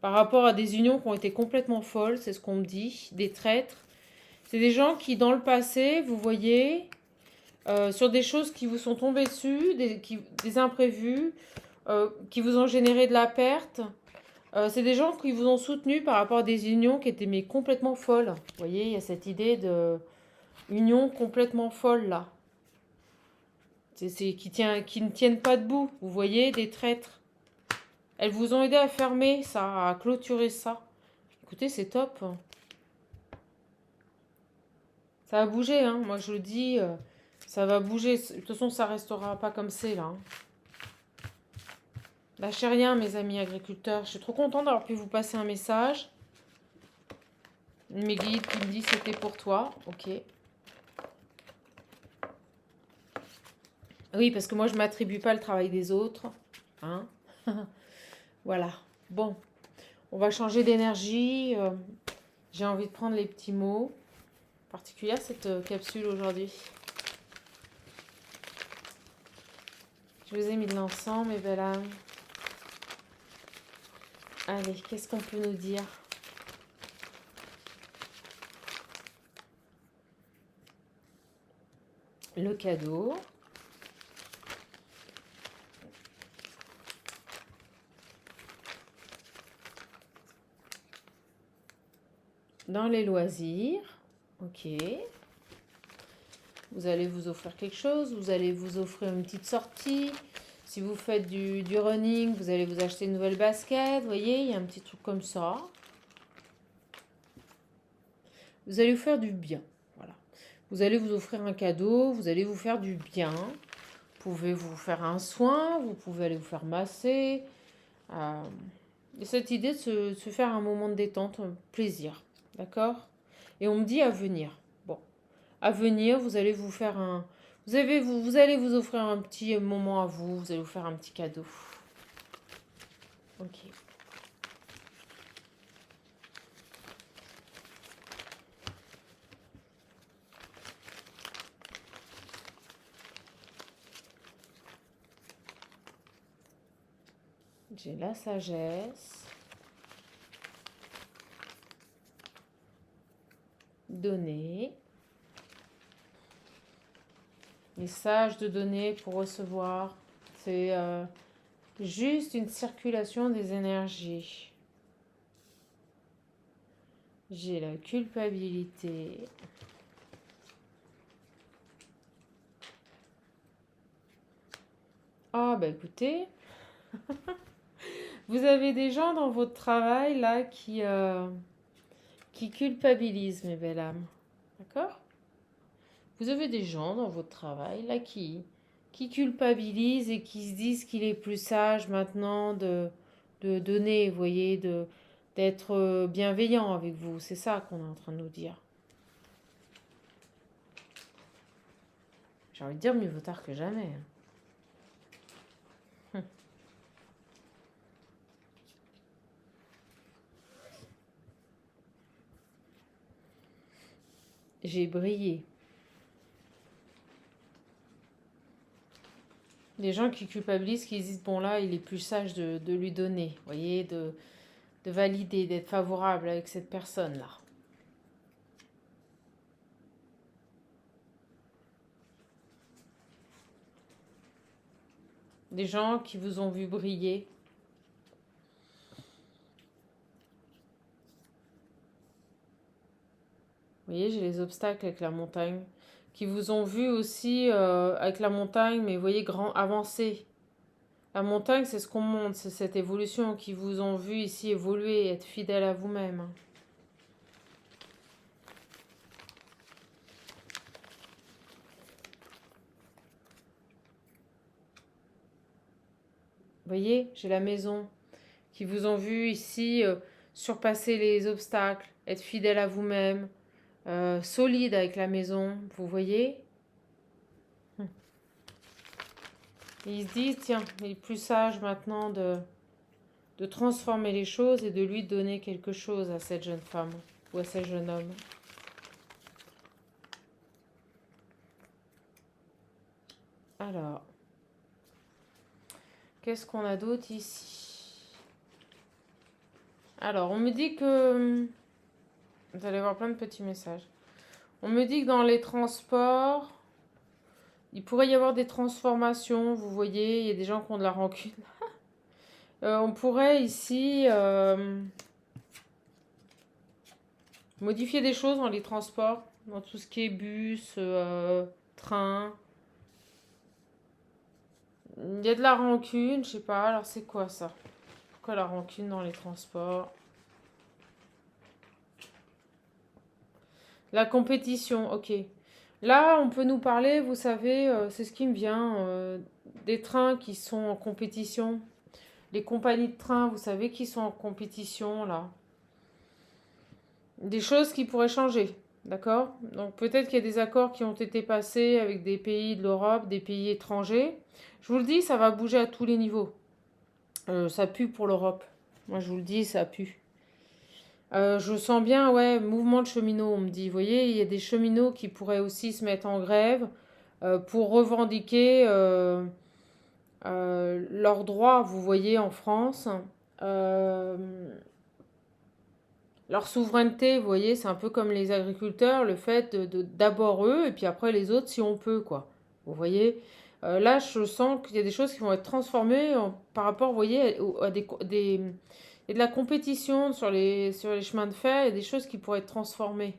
Par rapport à des unions qui ont été complètement folles, c'est ce qu'on me dit, des traîtres. C'est des gens qui, dans le passé, vous voyez, sur des choses qui vous sont tombées dessus, des imprévus, qui vous ont généré de la perte. C'est des gens qui vous ont soutenu par rapport à des unions qui étaient mais complètement folles. Vous voyez, il y a cette idée de union complètement folle là. qui ne tiennent pas debout. Vous voyez, des traîtres. Elles vous ont aidé à fermer ça, à clôturer ça. Écoutez, c'est top. Ça va bouger, hein. Moi, je le dis, ça va bouger. De toute façon, ça restera pas comme c'est, là. Hein. Lâchez rien, mes amis agriculteurs. Je suis trop contente d'avoir pu vous passer un message. Mes guides qui me disent c'était pour toi. Ok. Oui, parce que moi, je ne m'attribue pas le travail des autres. Hein. Voilà. Bon, on va changer d'énergie. J'ai envie de prendre les petits mots. Particulière cette capsule aujourd'hui. Je vous ai mis de l'encens, mes belles âmes. Allez, qu'est-ce qu'on peut nous dire? Le cadeau. Dans les loisirs. Ok. Vous allez vous offrir quelque chose. Vous allez vous offrir une petite sortie. Si vous faites du running, vous allez vous acheter une nouvelle basket. Vous voyez, il y a un petit truc comme ça. Vous allez vous faire du bien. Voilà. Vous allez vous offrir un cadeau. Vous allez vous faire du bien. Vous pouvez vous faire un soin. Vous pouvez aller vous faire masser. Et cette idée de se faire un moment de détente, un plaisir. D'accord? Et on me dit à venir. Bon. À venir, vous allez vous faire un... vous allez vous offrir un petit moment à vous. Vous allez vous faire un petit cadeau. Ok. J'ai la sagesse. Donner. Message de donner pour recevoir. C'est juste une circulation des énergies. J'ai la culpabilité. Ah, bah écoutez, vous avez des gens dans votre travail là qui culpabilisent, mes belles âmes. D'accord? Vous avez des gens dans votre travail là qui culpabilisent et qui se disent qu'il est plus sage maintenant de donner, vous voyez, d'être bienveillant avec vous. C'est ça qu'on est en train de nous dire. J'ai envie de dire mieux vaut tard que jamais. J'ai brillé. Des gens qui culpabilisent, qui disent, bon là, il est plus sage de lui donner, vous voyez, de valider, d'être favorable avec cette personne-là. Des gens qui vous ont vu briller. Vous voyez, j'ai les obstacles avec la montagne. Qui vous ont vu aussi avec la montagne, mais vous voyez, grand, avancer. La montagne, c'est ce qu'on monte, c'est cette évolution qui vous ont vu ici évoluer, être fidèle à vous-même. Vous voyez, j'ai la maison. Qui vous ont vu ici surpasser les obstacles, être fidèle à vous-même, solide avec la maison, vous voyez. Et il se dit, tiens, il est plus sage maintenant de transformer les choses et de lui donner quelque chose à cette jeune femme ou à ce jeune homme. Alors, qu'est-ce qu'on a d'autre ici? Alors, on me dit que... Vous allez voir plein de petits messages. On me dit que dans les transports, il pourrait y avoir des transformations. Vous voyez, il y a des gens qui ont de la rancune. On pourrait ici modifier des choses dans les transports, dans tout ce qui est bus, train. Il y a de la rancune, je sais pas. Alors c'est quoi ça? Pourquoi la rancune dans les transports? La compétition, ok. Là, on peut nous parler, vous savez, c'est ce qui me vient, des trains qui sont en compétition. Les compagnies de train, vous savez, qui sont en compétition, là. Des choses qui pourraient changer, d'accord? Donc peut-être qu'il y a des accords qui ont été passés avec des pays de l'Europe, des pays étrangers. Je vous le dis, ça va bouger à tous les niveaux. Ça pue pour l'Europe. Moi, je vous le dis, ça pue. Je sens bien, ouais, mouvement de cheminots, on me dit. Vous voyez, il y a des cheminots qui pourraient aussi se mettre en grève pour revendiquer leurs droits, vous voyez, en France. Euh, Leur souveraineté, vous voyez, c'est un peu comme les agriculteurs, le fait d'abord eux et puis après les autres si on peut, quoi. Vous voyez. Là, je sens qu'il y a des choses qui vont être transformées par rapport, vous voyez, à il y a de la compétition sur les chemins de fer, il y a des choses qui pourraient être transformées.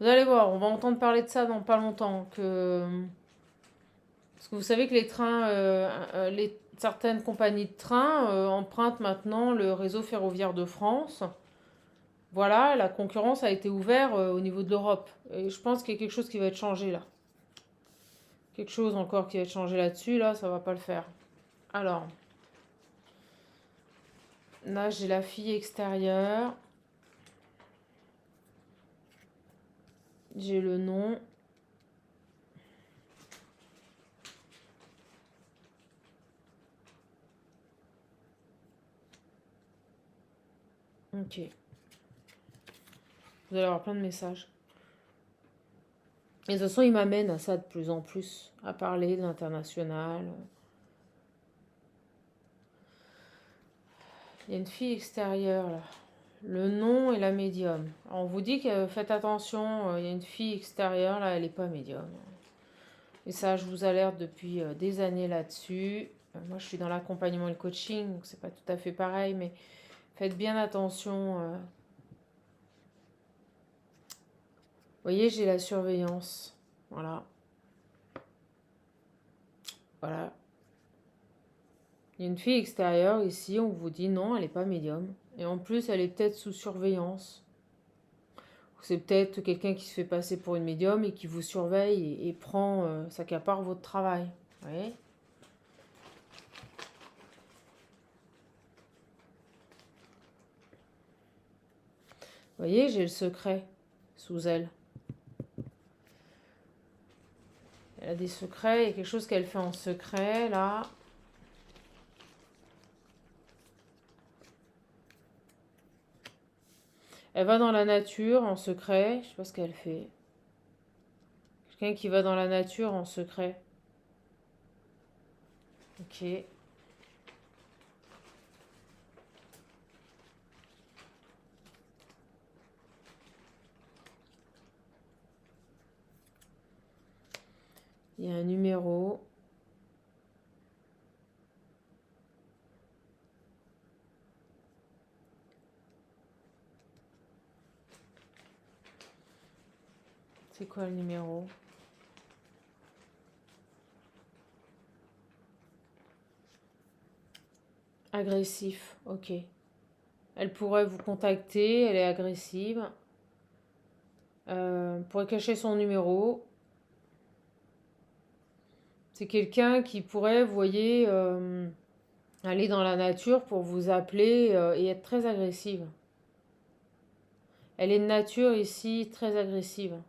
Vous allez voir, on va entendre parler de ça dans pas longtemps. Parce que vous savez que les trains, certaines compagnies de train empruntent maintenant le réseau ferroviaire de France. Voilà, la concurrence a été ouverte au niveau de l'Europe. Et je pense qu'il y a quelque chose qui va être changé là. Quelque chose encore qui va être changé là-dessus, là, ça va pas le faire. Alors, là, j'ai la fille extérieure. J'ai le nom. Ok. Vous allez avoir plein de messages. Et de toute façon, il m'amène à ça de plus en plus, à parler de l'international. Il y a une fille extérieure là. Le nom et la médium. Alors, on vous dit que faites attention, il y a une fille extérieure là, elle n'est pas médium. Et ça, je vous alerte depuis des années là-dessus. Moi, je suis dans l'accompagnement et le coaching, donc c'est pas tout à fait pareil, mais faites bien attention. Vous voyez, j'ai la surveillance. Voilà. Voilà. Il y a une fille extérieure ici, on vous dit non, elle n'est pas médium. Et en plus, elle est peut-être sous surveillance. C'est peut-être quelqu'un qui se fait passer pour une médium et qui vous surveille et prend, s'accapare votre travail. Vous voyez? Vous voyez, j'ai le secret sous elle. Elle a des secrets, il y a quelque chose qu'elle fait en secret, là. Elle va dans la nature en secret, je sais pas ce qu'elle fait. Quelqu'un qui va dans la nature en secret. Ok. Il y a un numéro. C'est quoi le numéro? Agressif, ok. Elle pourrait vous contacter, elle est agressive. Pourrait cacher son numéro. C'est quelqu'un qui pourrait, vous voyez, aller dans la nature pour vous appeler et être très agressive. Elle est de nature ici très agressive.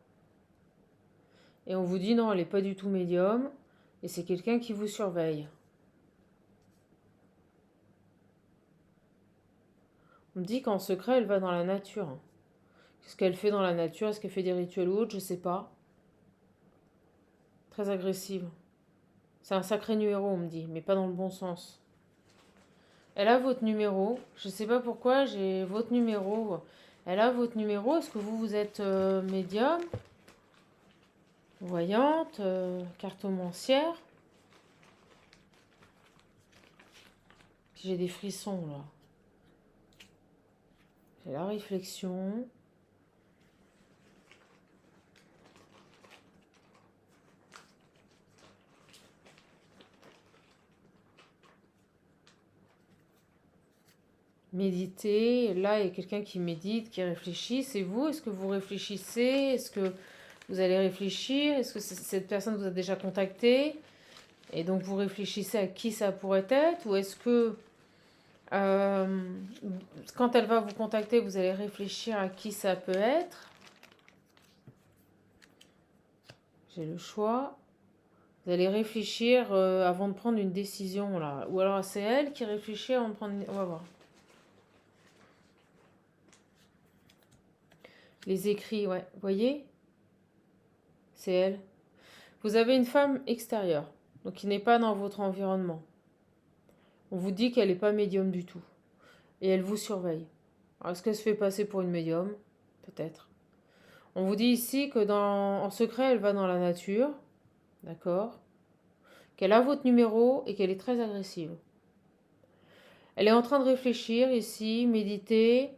Et on vous dit non, elle n'est pas du tout médium. Et c'est quelqu'un qui vous surveille. On me dit qu'en secret, elle va dans la nature. Qu'est-ce qu'elle fait dans la nature? Est-ce qu'elle fait des rituels ou autre? Je sais pas. Très agressive. C'est un sacré numéro, on me dit, mais pas dans le bon sens. Elle a votre numéro. Je sais pas pourquoi, j'ai votre numéro. Elle a votre numéro. Est-ce que vous êtes médium, voyante, cartomancière? J'ai des frissons là. J'ai la réflexion. méditer. Là, il y a quelqu'un qui médite, qui réfléchit. C'est vous? Est-ce que vous réfléchissez? Est-ce que vous allez réfléchir? Est-ce que cette personne vous a déjà contacté? Et donc, vous réfléchissez à qui ça pourrait être? Ou est-ce que euh, quand elle va vous contacter, vous allez réfléchir à qui ça peut être? J'ai le choix. Vous allez réfléchir avant de prendre une décision, là. Ou alors c'est elle qui réfléchit avant de prendre une... On va voir. Les écrits, ouais. Vous voyez? C'est elle. Vous avez une femme extérieure, donc qui n'est pas dans votre environnement. On vous dit qu'elle n'est pas médium du tout. Et elle vous surveille. Alors, est-ce qu'elle se fait passer pour une médium? Peut-être. On vous dit ici que en secret, elle va dans la nature. D'accord? Qu'elle a votre numéro et qu'elle est très agressive. Elle est en train de réfléchir ici, méditer,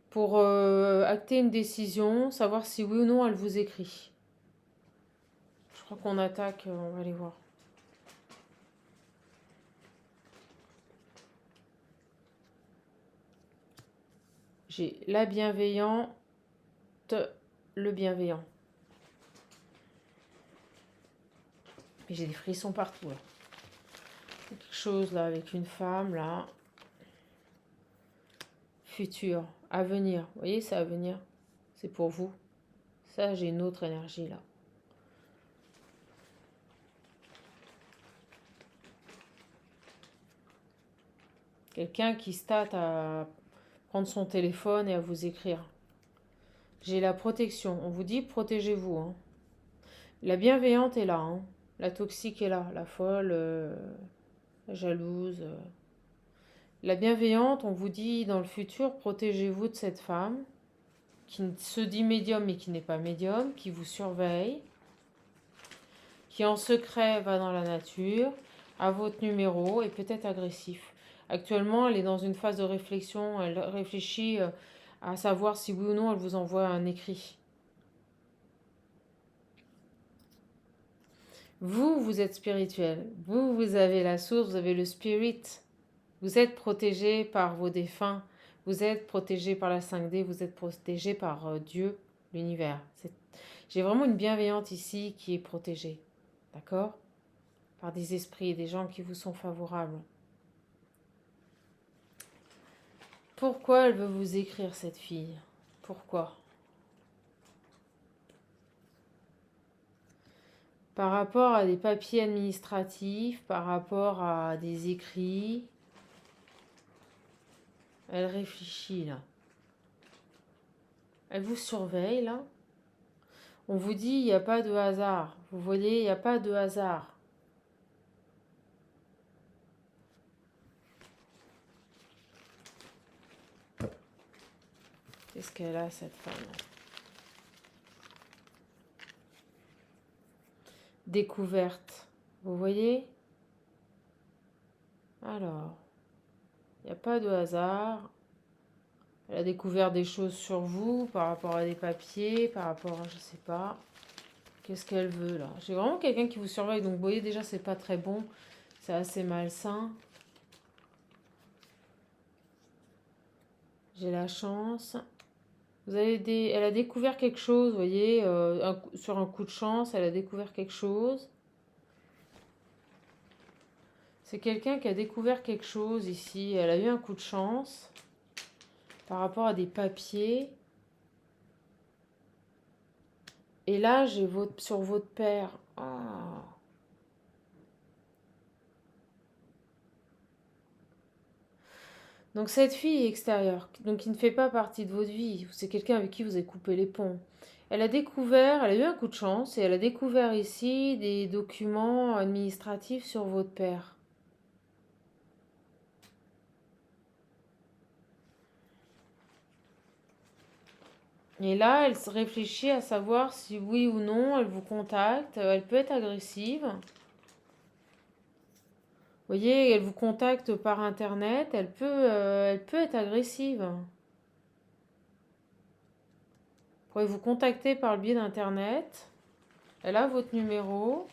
pour acter une décision, savoir si oui ou non elle vous écrit. Je crois qu'on attaque, on va aller voir. J'ai la bienveillante, le bienveillant. Et j'ai des frissons partout là. Quelque chose là avec une femme là. Futur, à venir. Vous voyez, c'est à venir. C'est pour vous. Ça, j'ai une autre énergie là. Quelqu'un qui se tâte à prendre son téléphone et à vous écrire. J'ai la protection. On vous dit protégez-vous. Hein. La bienveillante est là. Hein. La toxique est là. La folle, la jalouse. La bienveillante, on vous dit dans le futur, protégez-vous de cette femme qui se dit médium mais qui n'est pas médium, qui vous surveille, qui en secret va dans la nature, a votre numéro et peut-être agressif. Actuellement, elle est dans une phase de réflexion, elle réfléchit à savoir si oui ou non elle vous envoie un écrit. Vous, vous êtes spirituel, vous avez la source, vous avez le spirit, vous êtes protégé par vos défunts, vous êtes protégé par la 5D, vous êtes protégé par Dieu, l'univers. J'ai vraiment une bienveillante ici qui est protégée, d'accord? Par des esprits, des gens qui vous sont favorables. Pourquoi elle veut vous écrire, cette fille? Pourquoi? Par rapport à des papiers administratifs, par rapport à des écrits. Elle réfléchit là. Elle vous surveille là. On vous dit il n'y a pas de hasard. Vous voyez, il n'y a pas de hasard. Qu'est-ce qu'elle a cette femme? Découverte. Vous voyez? Alors, il n'y a pas de hasard. Elle a découvert des choses sur vous par rapport à des papiers, par rapport à je sais pas. Qu'est-ce qu'elle veut là? J'ai vraiment quelqu'un qui vous surveille, donc vous voyez déjà c'est pas très bon. C'est assez malsain. J'ai la chance. Vous avez elle a découvert quelque chose, vous voyez, sur un coup de chance, elle a découvert quelque chose. C'est quelqu'un qui a découvert quelque chose ici. Elle a eu un coup de chance par rapport à des papiers. Et là, j'ai sur votre père. Ah. Donc cette fille est extérieure, donc qui ne fait pas partie de votre vie. C'est quelqu'un avec qui vous avez coupé les ponts. Elle a découvert, elle a eu un coup de chance et elle a découvert ici des documents administratifs sur votre père. Et là, elle se réfléchit à savoir si oui ou non elle vous contacte. Elle peut être agressive. Vous voyez, elle vous contacte par internet. Elle peut être agressive. Vous pourrez vous contacter par le biais d'internet. Elle a votre numéro.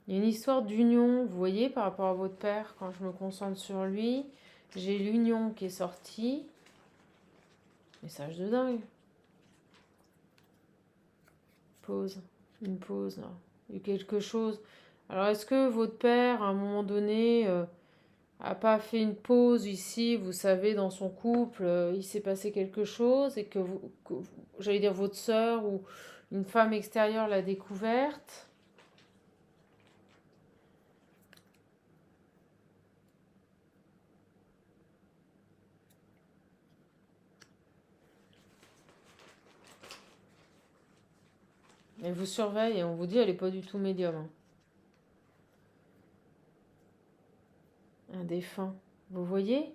Il y a une histoire d'union, vous voyez, par rapport à votre père, quand je me concentre sur lui. J'ai l'union qui est sortie. Message de dingue. Pause. Une pause, là. Il y a quelque chose. Alors, est-ce que votre père, à un moment donné, a pas fait une pause ici, vous savez, dans son couple, il s'est passé quelque chose et que j'allais dire votre sœur ou une femme extérieure l'a découverte? Elle vous surveille et on vous dit elle n'est pas du tout médium, hein. Un défunt. Vous voyez?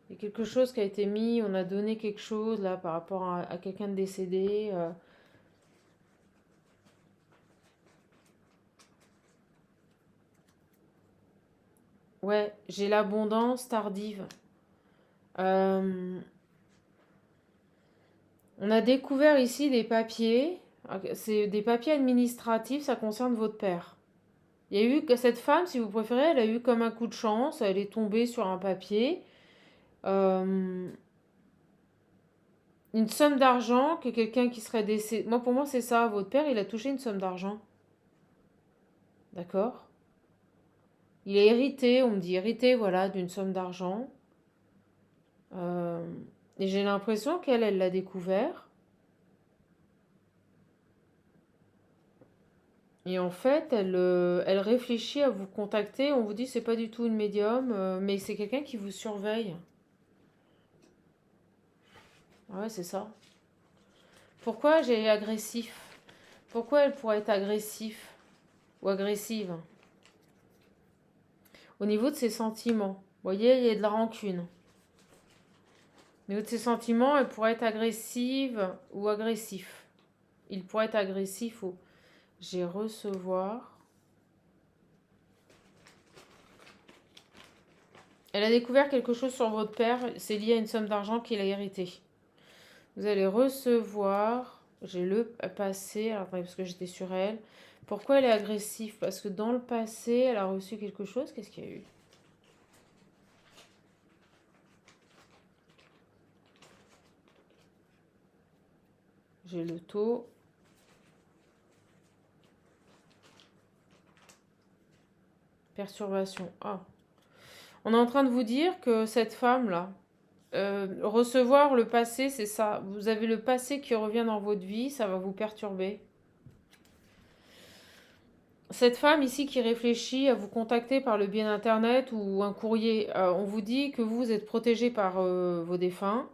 Il y a quelque chose qui a été mis, on a donné quelque chose là par rapport à quelqu'un de décédé. Ouais, j'ai l'abondance tardive. Euh, on a découvert ici des papiers. C'est des papiers administratifs, ça concerne votre père. Il y a eu que cette femme, si vous préférez, elle a eu comme un coup de chance, elle est tombée sur un papier. Euh, une somme d'argent que quelqu'un qui serait décédé. Moi, pour moi, c'est ça. Votre père, il a touché une somme d'argent. D'accord? Il est hérité, on me dit hérité, voilà, d'une somme d'argent. Euh, et j'ai l'impression qu'elle, elle l'a découvert. Et en fait, elle réfléchit à vous contacter. On vous dit c'est pas du tout une médium, mais c'est quelqu'un qui vous surveille. Ouais, c'est ça. Pourquoi j'ai agressif? Pourquoi elle pourrait être agressif ou agressive? Au niveau de ses sentiments. Vous voyez, il y a de la rancune. Au niveau de ses sentiments, elle pourrait être agressive ou agressif. Il pourrait être agressif ou... J'ai recevoir. Elle a découvert quelque chose sur votre père. C'est lié à une somme d'argent qu'il a hérité. Vous allez recevoir. J'ai le passé. Alors, attendez, parce que j'étais sur elle. Pourquoi elle est agressive? Parce que dans le passé, elle a reçu quelque chose. Qu'est-ce qu'il y a eu? J'ai le taux. Perturbation. Ah. On est en train de vous dire que cette femme-là, recevoir le passé, c'est ça. Vous avez le passé qui revient dans votre vie, ça va vous perturber. Cette femme ici qui réfléchit à vous contacter par le biais d'Internet ou un courrier, on vous dit que vous êtes protégé par vos défunts.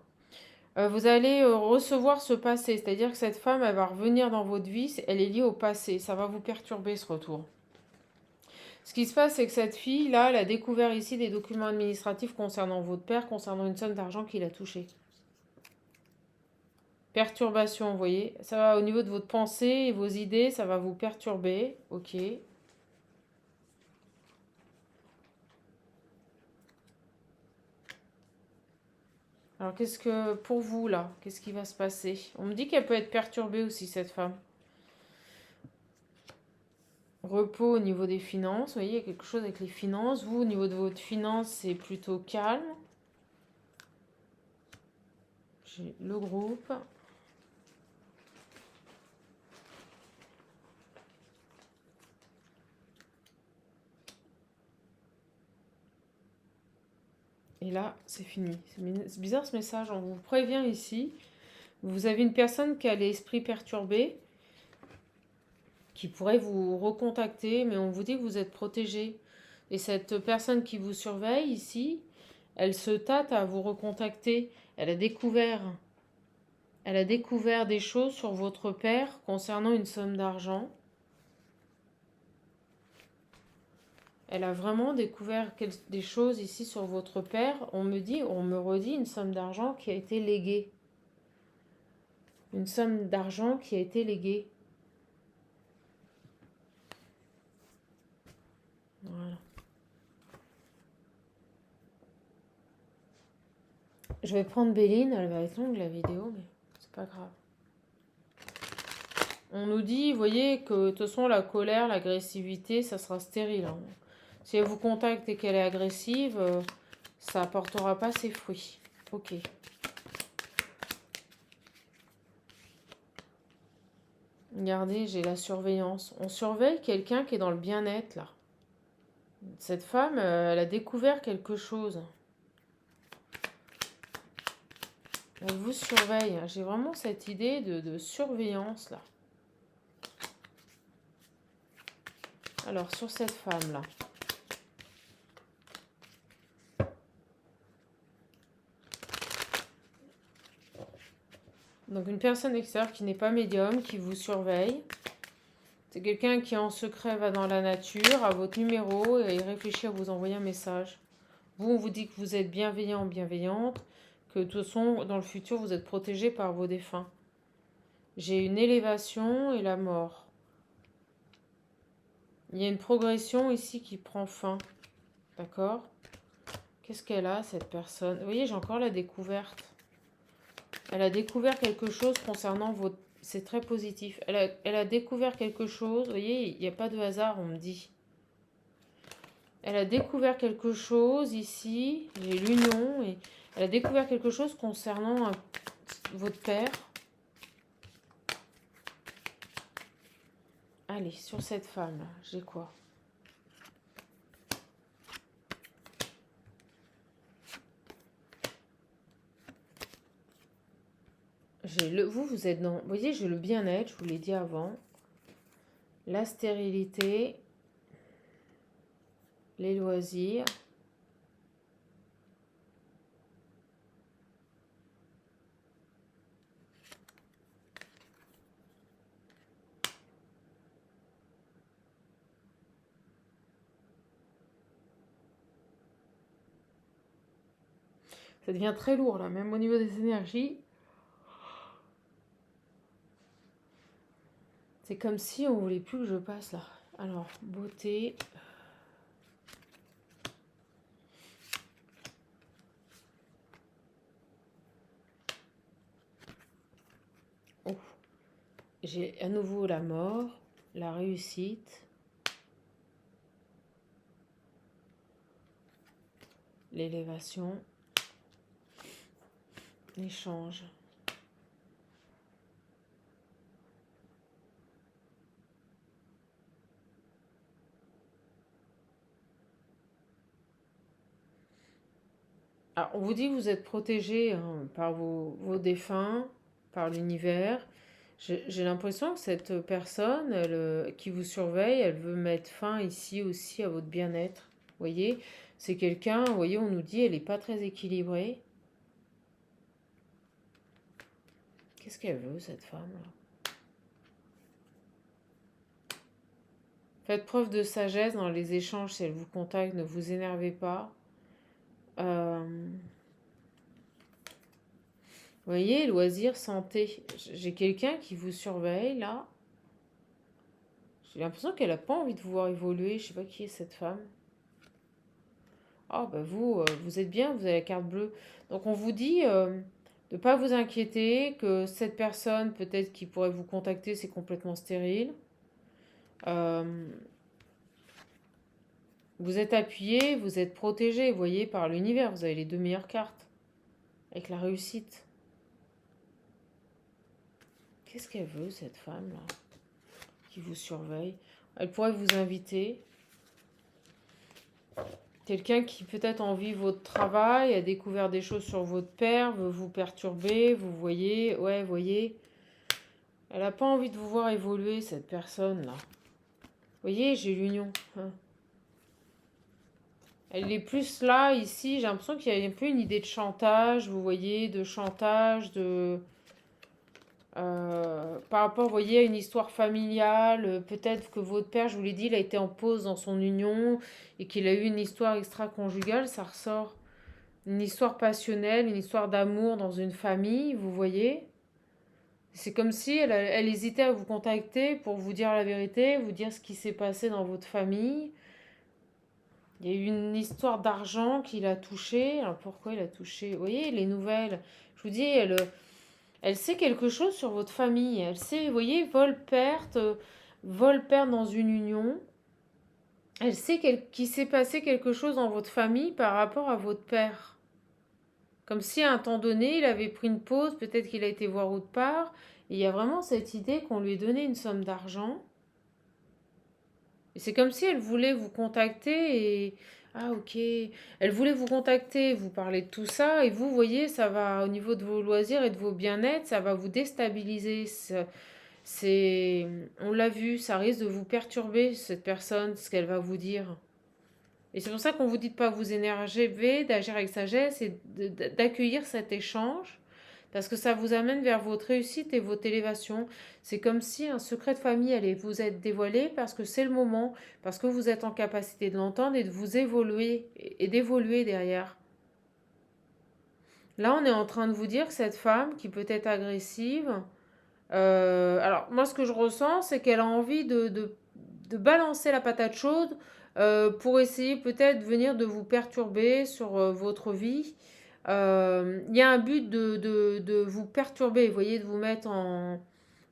Vous allez recevoir ce passé, c'est-à-dire que cette femme, elle va revenir dans votre vie, elle est liée au passé, ça va vous perturber ce retour. Ce qui se passe, c'est que cette fille-là, elle a découvert ici des documents administratifs concernant votre père, concernant une somme d'argent qu'il a touchée. Perturbation, vous voyez. Ça va au niveau de votre pensée et vos idées, ça va vous perturber. Ok. Alors, qu'est-ce que, pour vous, là, qu'est-ce qui va se passer? On me dit qu'elle peut être perturbée aussi, cette femme. Repos au niveau des finances. Vous voyez, il y a quelque chose avec les finances. Vous, au niveau de votre finance, c'est plutôt calme. J'ai le groupe. Et là, c'est fini. C'est bizarre ce message. On vous prévient ici. Vous avez une personne qui a l'esprit perturbé, qui pourrait vous recontacter, mais on vous dit que vous êtes protégé. Et cette personne qui vous surveille ici, elle se tâte à vous recontacter. Elle a découvert des choses sur votre père concernant une somme d'argent. Elle a vraiment découvert des choses ici sur votre père. On me redit une somme d'argent qui a été léguée. Une somme d'argent qui a été léguée. Voilà. Je vais prendre Béline, elle va être longue la vidéo, mais c'est pas grave. On nous dit, vous voyez, que de toute façon, la colère, l'agressivité, ça sera stérile, hein. Si elle vous contacte et qu'elle est agressive, ça apportera pas ses fruits. Ok. Regardez, j'ai la surveillance. On surveille quelqu'un qui est dans le bien-être, là. Cette femme, elle a découvert quelque chose. Elle vous surveille. J'ai vraiment cette idée de surveillance, là. Alors, sur cette femme-là. Donc, une personne extérieure qui n'est pas médium, qui vous surveille. C'est quelqu'un qui en secret va dans la nature, à votre numéro, et il réfléchit à vous envoyer un message. Vous, on vous dit que vous êtes bienveillant, bienveillante, que de toute façon, dans le futur, vous êtes protégé par vos défunts. J'ai une élévation et la mort. Il y a une progression ici qui prend fin. D'accord? Qu'est-ce qu'elle a, cette personne? Vous voyez, j'ai encore la découverte. Elle a découvert quelque chose concernant votre... C'est très positif. Elle a découvert quelque chose. Vous voyez, il n'y a pas de hasard, on me dit. Elle a découvert quelque chose ici. J'ai l'union. Et elle a découvert quelque chose concernant votre père. Allez, sur cette femme, j'ai quoi? Vous êtes dans... Vous voyez, j'ai le bien-être, je vous l'ai dit avant. La stérilité. Les loisirs. Ça devient très lourd là, même au niveau des énergies. C'est comme si on voulait plus que je passe là. Alors, beauté. Oh. J'ai à nouveau la mort, la réussite, l'élévation, l'échange. Alors, on vous dit que vous êtes protégé par vos défunts, par l'univers. J'ai l'impression que cette personne qui vous surveille, elle veut mettre fin ici aussi à votre bien-être. Vous voyez, c'est quelqu'un, vous voyez, on nous dit, elle n'est pas très équilibrée. Qu'est-ce qu'elle veut, cette femme-là? Faites preuve de sagesse dans les échanges si elle vous contacte, ne vous énervez pas. Vous voyez, loisirs, santé. J'ai quelqu'un qui vous surveille là. J'ai l'impression qu'elle n'a pas envie de vous voir évoluer. Je sais pas qui est cette femme. Ah, bah vous êtes bien, vous avez la carte bleue. Donc on vous dit de ne pas vous inquiéter, que cette personne peut-être qui pourrait vous contacter, c'est complètement stérile. Vous êtes appuyé, vous êtes protégé, vous voyez, par l'univers. Vous avez les deux meilleures cartes. Avec la réussite. Qu'est-ce qu'elle veut, cette femme-là, qui vous surveille? Elle pourrait vous inviter. Quelqu'un qui peut-être envie votre travail, a découvert des choses sur votre père, veut vous perturber, vous voyez, ouais, vous voyez. Elle n'a pas envie de vous voir évoluer, cette personne-là. Vous voyez, j'ai l'union. Elle est plus là, ici, j'ai l'impression qu'il y a un peu une idée de chantage, vous voyez, de chantage, par rapport, vous voyez, à une histoire familiale, peut-être que votre père, je vous l'ai dit, il a été en pause dans son union et qu'il a eu une histoire extra-conjugale, ça ressort. Une histoire passionnelle, une histoire d'amour dans une famille, vous voyez. C'est comme si elle hésitait à vous contacter pour vous dire la vérité, vous dire ce qui s'est passé dans votre famille. Il y a eu une histoire d'argent qu'il a touché. Alors pourquoi il a touché? Vous voyez, les nouvelles. Je vous dis, Elle sait quelque chose sur votre famille. Elle sait, vous voyez, vol-perte dans une union. Elle sait qu'il s'est passé quelque chose dans votre famille par rapport à votre père. Comme si à un temps donné, il avait pris une pause, peut-être qu'il a été voir autre part. Et il y a vraiment cette idée qu'on lui ait donné une somme d'argent. Et c'est comme si elle voulait vous contacter et... Ah ok, elle voulait vous contacter, vous parler de tout ça, et vous voyez, ça va, au niveau de vos loisirs et de vos bien-être, ça va vous déstabiliser. C'est, on l'a vu, ça risque de vous perturber, cette personne, ce qu'elle va vous dire. Et c'est pour ça qu'on vous dit de pas vous énerver, d'agir avec sagesse et d'accueillir cet échange, parce que ça vous amène vers votre réussite et votre élévation. C'est comme si un secret de famille allait vous être dévoilé parce que c'est le moment, parce que vous êtes en capacité de l'entendre et de vous évoluer et d'évoluer derrière. Là, on est en train de vous dire que cette femme qui peut être agressive, alors moi ce que je ressens, c'est qu'elle a envie de balancer la patate chaude pour essayer peut-être venir de vous perturber sur votre vie. Il y a un but de vous perturber, vous voyez, de vous mettre en...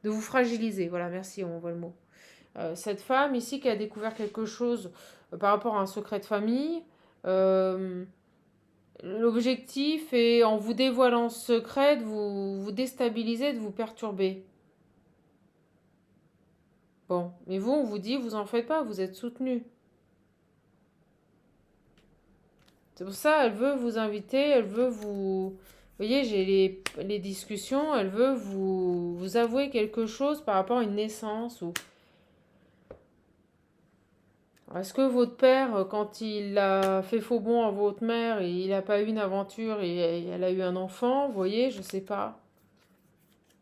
de vous fragiliser. Voilà, merci, on voit le mot. Cette femme ici qui a découvert quelque chose par rapport à un secret de famille, l'objectif est, en vous dévoilant ce secret, de vous déstabiliser, de vous perturber. Bon, mais vous, on vous dit, vous en faites pas, vous êtes soutenu. C'est pour ça, elle veut vous inviter, elle veut vous... Vous voyez, j'ai les discussions, elle veut vous avouer quelque chose par rapport à une naissance. Ou... Est-ce que votre père, quand il a fait faux bond à votre mère, et il n'a pas eu une aventure et elle a eu un enfant, vous voyez, je sais pas.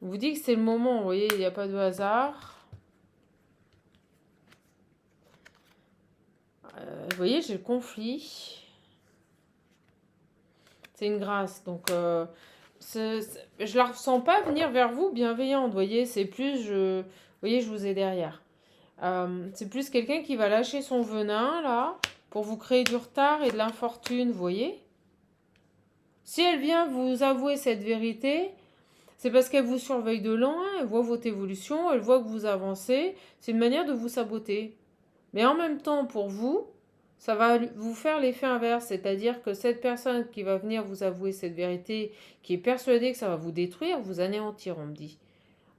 On vous dit que c'est le moment, vous voyez, il n'y a pas de hasard. Vous voyez, j'ai le conflit. C'est une grâce. Donc, je la ressens pas venir vers vous bienveillante. Vous voyez, c'est plus, vous voyez, je vous ai derrière. C'est plus quelqu'un qui va lâcher son venin là pour vous créer du retard et de l'infortune. Vous voyez. Si elle vient vous avouer cette vérité, c'est parce qu'elle vous surveille de loin. Elle voit votre évolution, elle voit que vous avancez. C'est une manière de vous saboter. Mais en même temps, pour vous, ça va vous faire l'effet inverse, c'est-à-dire que cette personne qui va venir vous avouer cette vérité, qui est persuadée que ça va vous détruire, vous anéantir, on me dit.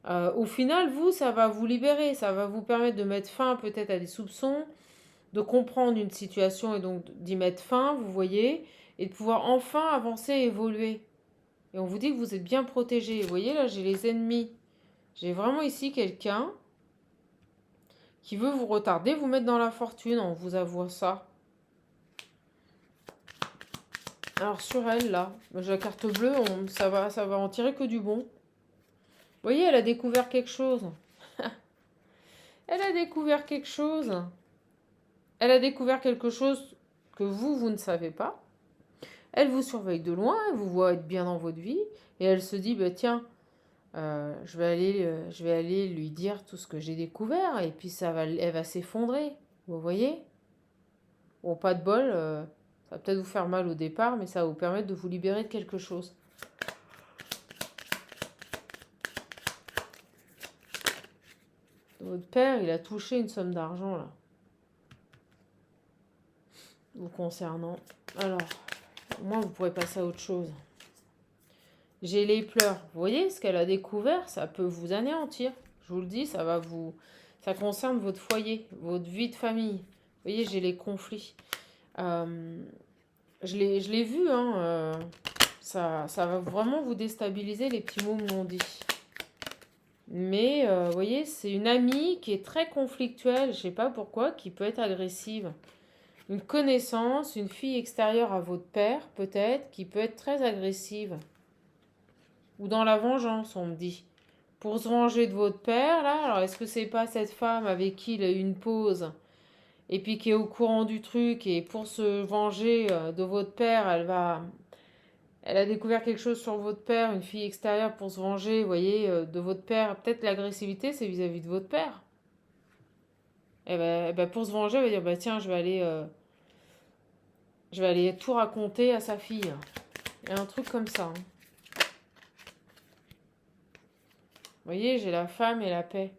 Au final, vous, ça va vous libérer, ça va vous permettre de mettre fin peut-être à des soupçons, de comprendre une situation et donc d'y mettre fin, vous voyez, et de pouvoir enfin avancer et évoluer. Et on vous dit que vous êtes bien protégé. Vous voyez, là, j'ai les ennemis. J'ai vraiment ici quelqu'un qui veut vous retarder, vous mettre dans la fortune en vous avouant ça. Alors sur elle, là, j'ai la carte bleue, ça va en tirer que du bon. Vous voyez, elle a découvert quelque chose. Elle a découvert quelque chose. Elle a découvert quelque chose que vous ne savez pas. Elle vous surveille de loin, elle vous voit être bien dans votre vie. Et elle se dit, bah, tiens, je vais aller lui dire tout ce que j'ai découvert. Et puis elle va s'effondrer. Vous voyez? Bon, pas de bol, ça va peut-être vous faire mal au départ, mais ça va vous permettre de vous libérer de quelque chose. Votre père, il a touché une somme d'argent, là. Vous concernant. Alors, au moins, vous pourrez passer à autre chose. J'ai les pleurs. Vous voyez, ce qu'elle a découvert, ça peut vous anéantir. Je vous le dis, ça concerne votre foyer, votre vie de famille. Vous voyez, j'ai les conflits. Je l'ai vu, hein. Ça va vraiment vous déstabiliser, les petits mots me l'ont dit. Mais, vous voyez, c'est une amie qui est très conflictuelle, je ne sais pas pourquoi, qui peut être agressive. Une connaissance, une fille extérieure à votre père, peut-être, qui peut être très agressive. Ou dans la vengeance, on me dit. Pour se venger de votre père, là, alors est-ce que c'est pas cette femme avec qui il a eu une pause et puis qui est au courant du truc et pour se venger de votre père, elle a découvert quelque chose sur votre père, une fille extérieure pour se venger, vous voyez, de votre père. Peut-être l'agressivité, c'est vis-à-vis de votre père. Et ben, pour se venger, elle va dire, bah, tiens, je vais aller tout raconter à sa fille. Et un truc comme ça. Hein. voyez, j'ai la femme et la paix.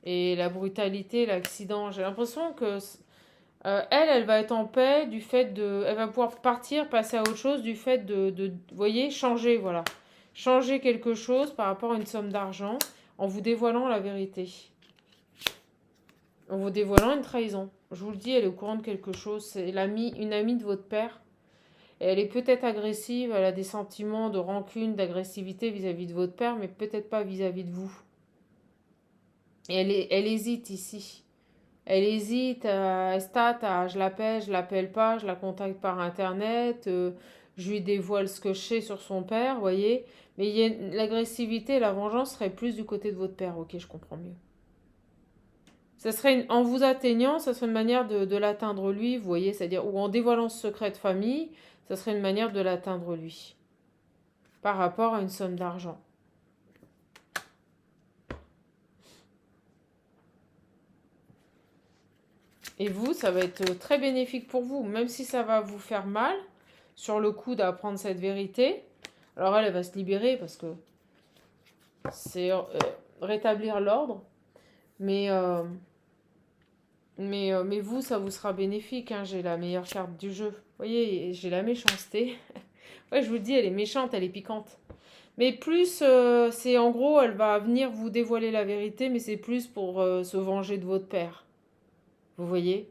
Et la brutalité, l'accident. J'ai l'impression que elle va être en paix du fait de... Elle va pouvoir partir, passer à autre chose du fait vous voyez, changer, voilà. Changer quelque chose par rapport à une somme d'argent en vous dévoilant la vérité. En vous dévoilant une trahison. Je vous le dis, elle est au courant de quelque chose. C'est une amie de votre père. Et elle est peut-être agressive, elle a des sentiments de rancune, d'agressivité vis-à-vis de votre père, mais peut-être pas vis-à-vis de vous. Et elle hésite ici. Elle hésite, elle state à je l'appelle pas, je la contacte par internet, je lui dévoile ce que je sais sur son père, vous voyez. Mais l'agressivité et la vengeance seraient plus du côté de votre père, ok, je comprends mieux. Ça serait en vous atteignant, ça serait une manière de l'atteindre lui, vous voyez, c'est-à-dire, ou en dévoilant ce secret de famille, ça serait une manière de l'atteindre lui, par rapport à une somme d'argent. Et vous, ça va être très bénéfique pour vous, même si ça va vous faire mal sur le coup d'apprendre cette vérité. Alors elle va se libérer parce que c'est rétablir l'ordre. Mais, mais vous, ça vous sera bénéfique. Hein. J'ai la meilleure carte du jeu. Vous voyez, j'ai la méchanceté. Ouais, je vous le dis, elle est méchante, elle est piquante. Mais plus, c'est en gros, elle va venir vous dévoiler la vérité, mais c'est plus pour se venger de votre père. Vous voyez?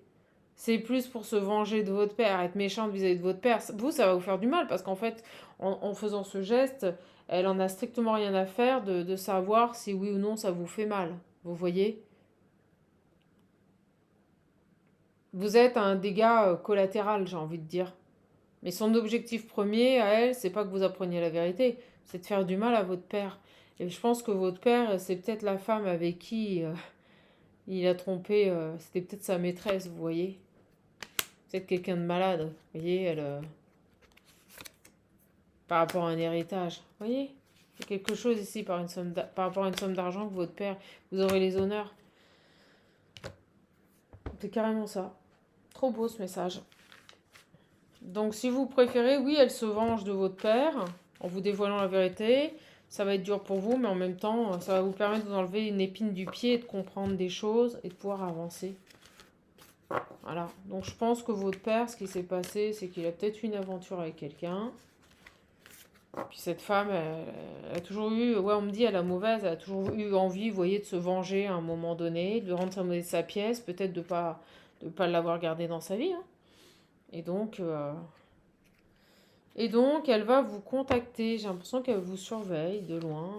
C'est plus pour se venger de votre père, être méchante vis-à-vis de votre père. Vous, ça va vous faire du mal parce qu'en fait, en faisant ce geste, elle en a strictement rien à faire de savoir si oui ou non ça vous fait mal. Vous voyez? Vous êtes un dégât collatéral, j'ai envie de dire. Mais son objectif premier à elle, c'est pas que vous appreniez la vérité, c'est de faire du mal à votre père. Et je pense que votre père, c'est peut-être la femme avec qui il a trompé, c'était peut-être sa maîtresse, vous voyez? Peut-être quelqu'un de malade, vous voyez, elle, par rapport à un héritage. Vous voyez? Il y a quelque chose ici par rapport à une somme d'argent que votre père, vous aurez les honneurs. C'est carrément ça. Trop beau ce message. Donc si vous préférez, oui, elle se venge de votre père en vous dévoilant la vérité. Ça va être dur pour vous, mais en même temps, ça va vous permettre de vous enlever une épine du pied et de comprendre des choses et de pouvoir avancer. Voilà. Donc je pense que votre père, ce qui s'est passé, c'est qu'il a peut-être eu une aventure avec quelqu'un. Puis cette femme, elle a toujours eu, ouais, on me dit, elle a mauvaise, elle a toujours eu envie, vous voyez, de se venger à un moment donné, de rendre sa monnaie de sa pièce, peut-être de pas l'avoir gardée dans sa vie. Hein. Et donc, euh, et donc, elle va vous contacter. J'ai l'impression qu'elle vous surveille de loin.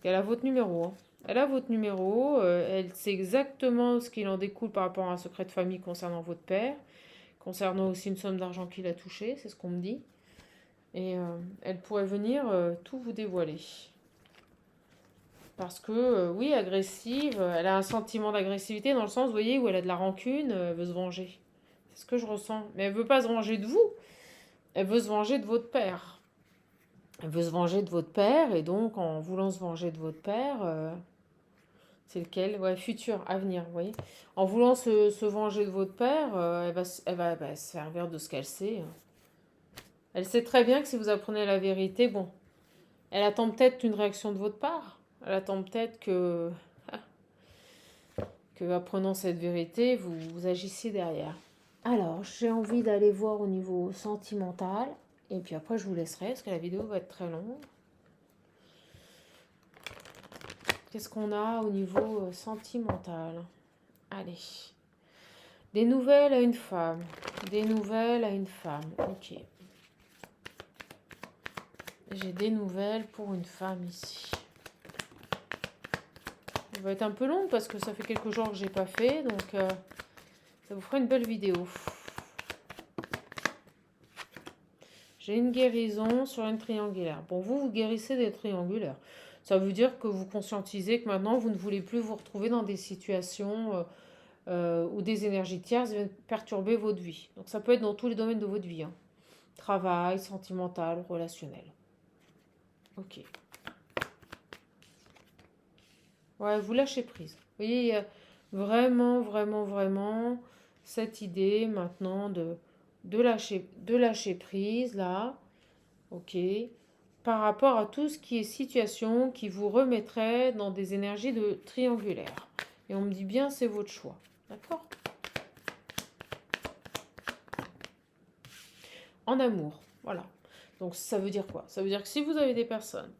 Elle a votre numéro. Hein. Elle a votre numéro. Elle sait exactement ce qu'il en découle par rapport à un secret de famille concernant votre père, concernant aussi une somme d'argent qu'il a touché, c'est ce qu'on me dit. Et elle pourrait venir tout vous dévoiler. Parce que, oui, agressive, elle a un sentiment d'agressivité dans le sens, vous voyez, où elle a de la rancune, elle veut se venger. C'est ce que je ressens. Mais elle veut pas se venger de vous, elle veut se venger de votre père. Elle veut se venger de votre père, et donc en voulant se venger de votre père, c'est lequel? Ouais, futur, avenir, vous voyez. En voulant se venger de votre père, elle va se servir de ce qu'elle sait. Elle sait très bien que si vous apprenez la vérité, bon, elle attend peut-être une réaction de votre part. Elle attend peut-être que apprenant cette vérité, vous agissiez derrière. Alors, j'ai envie d'aller voir au niveau sentimental. Et puis après, je vous laisserai parce que la vidéo va être très longue. Qu'est-ce qu'on a au niveau sentimental? Allez. Des nouvelles à une femme. Des nouvelles à une femme. Ok. J'ai des nouvelles pour une femme ici. Ça va être un peu long parce que ça fait quelques jours que j'ai pas fait. Donc, ça vous fera une belle vidéo. J'ai une guérison sur une triangulaire. Bon, vous guérissez des triangulaires. Ça veut dire que vous conscientisez que maintenant, vous ne voulez plus vous retrouver dans des situations où des énergies tierces viennent perturber votre vie. Donc ça peut être dans tous les domaines de votre vie. Hein. Travail, sentimental, relationnel. Ok. Ouais, vous lâchez prise. Vous voyez, il y a vraiment, vraiment, vraiment cette idée maintenant de lâcher prise, là. Ok. par rapport à tout ce qui est situation qui vous remettrait dans des énergies de triangulaire. Et on me dit bien, c'est votre choix. D'accord? En amour, voilà. Donc ça veut dire quoi? Ça veut dire que si vous avez des personnes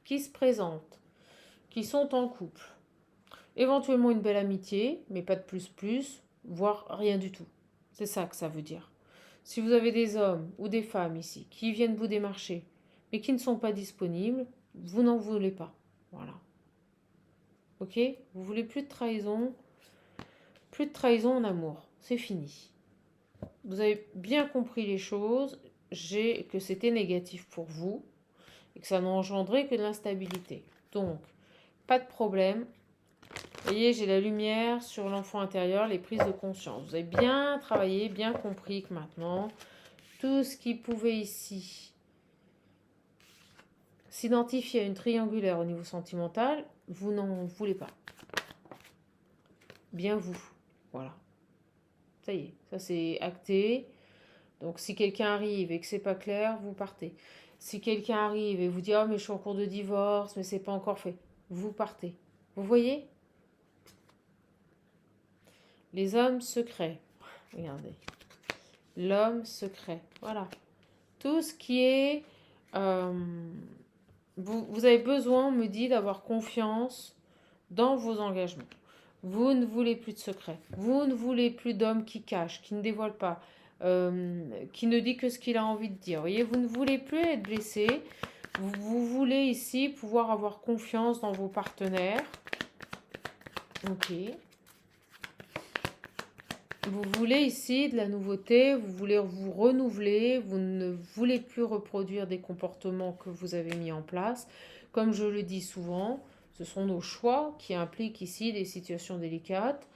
qui se présentent, qui sont en couple, éventuellement une belle amitié, mais pas de plus, voire rien du tout. C'est ça que ça veut dire. Si vous avez des hommes ou des femmes ici qui viennent vous démarcher, mais qui ne sont pas disponibles, vous n'en voulez pas. Voilà. Ok? Vous voulez plus de trahison en amour. C'est fini. Vous avez bien compris les choses, que c'était négatif pour vous et que ça n'a engendré que de l'instabilité. Donc, pas de problème. Vous voyez, j'ai la lumière sur l'enfant intérieur, les prises de conscience. Vous avez bien travaillé, bien compris que maintenant, tout ce qui pouvait ici s'identifier à une triangulaire au niveau sentimental, vous n'en voulez pas. Bien vous. Voilà. Ça y est, ça c'est acté. Donc si quelqu'un arrive et que c'est pas clair, vous partez. Si quelqu'un arrive et vous dit oh mais je suis en cours de divorce, mais c'est pas encore fait, vous partez. Vous voyez? Les hommes secrets. Regardez. L'homme secret. Voilà. Tout ce qui est... vous avez besoin, on me dit, d'avoir confiance dans vos engagements. Vous ne voulez plus de secrets. Vous ne voulez plus d'hommes qui cachent, qui ne dévoilent pas, qui ne dit que ce qu'il a envie de dire. Vous voyez, vous ne voulez plus être blessé. Vous voulez ici pouvoir avoir confiance dans vos partenaires. Ok. Vous voulez ici de la nouveauté, vous voulez vous renouveler, vous ne voulez plus reproduire des comportements que vous avez mis en place. Comme je le dis souvent, ce sont nos choix qui impliquent ici des situations délicates.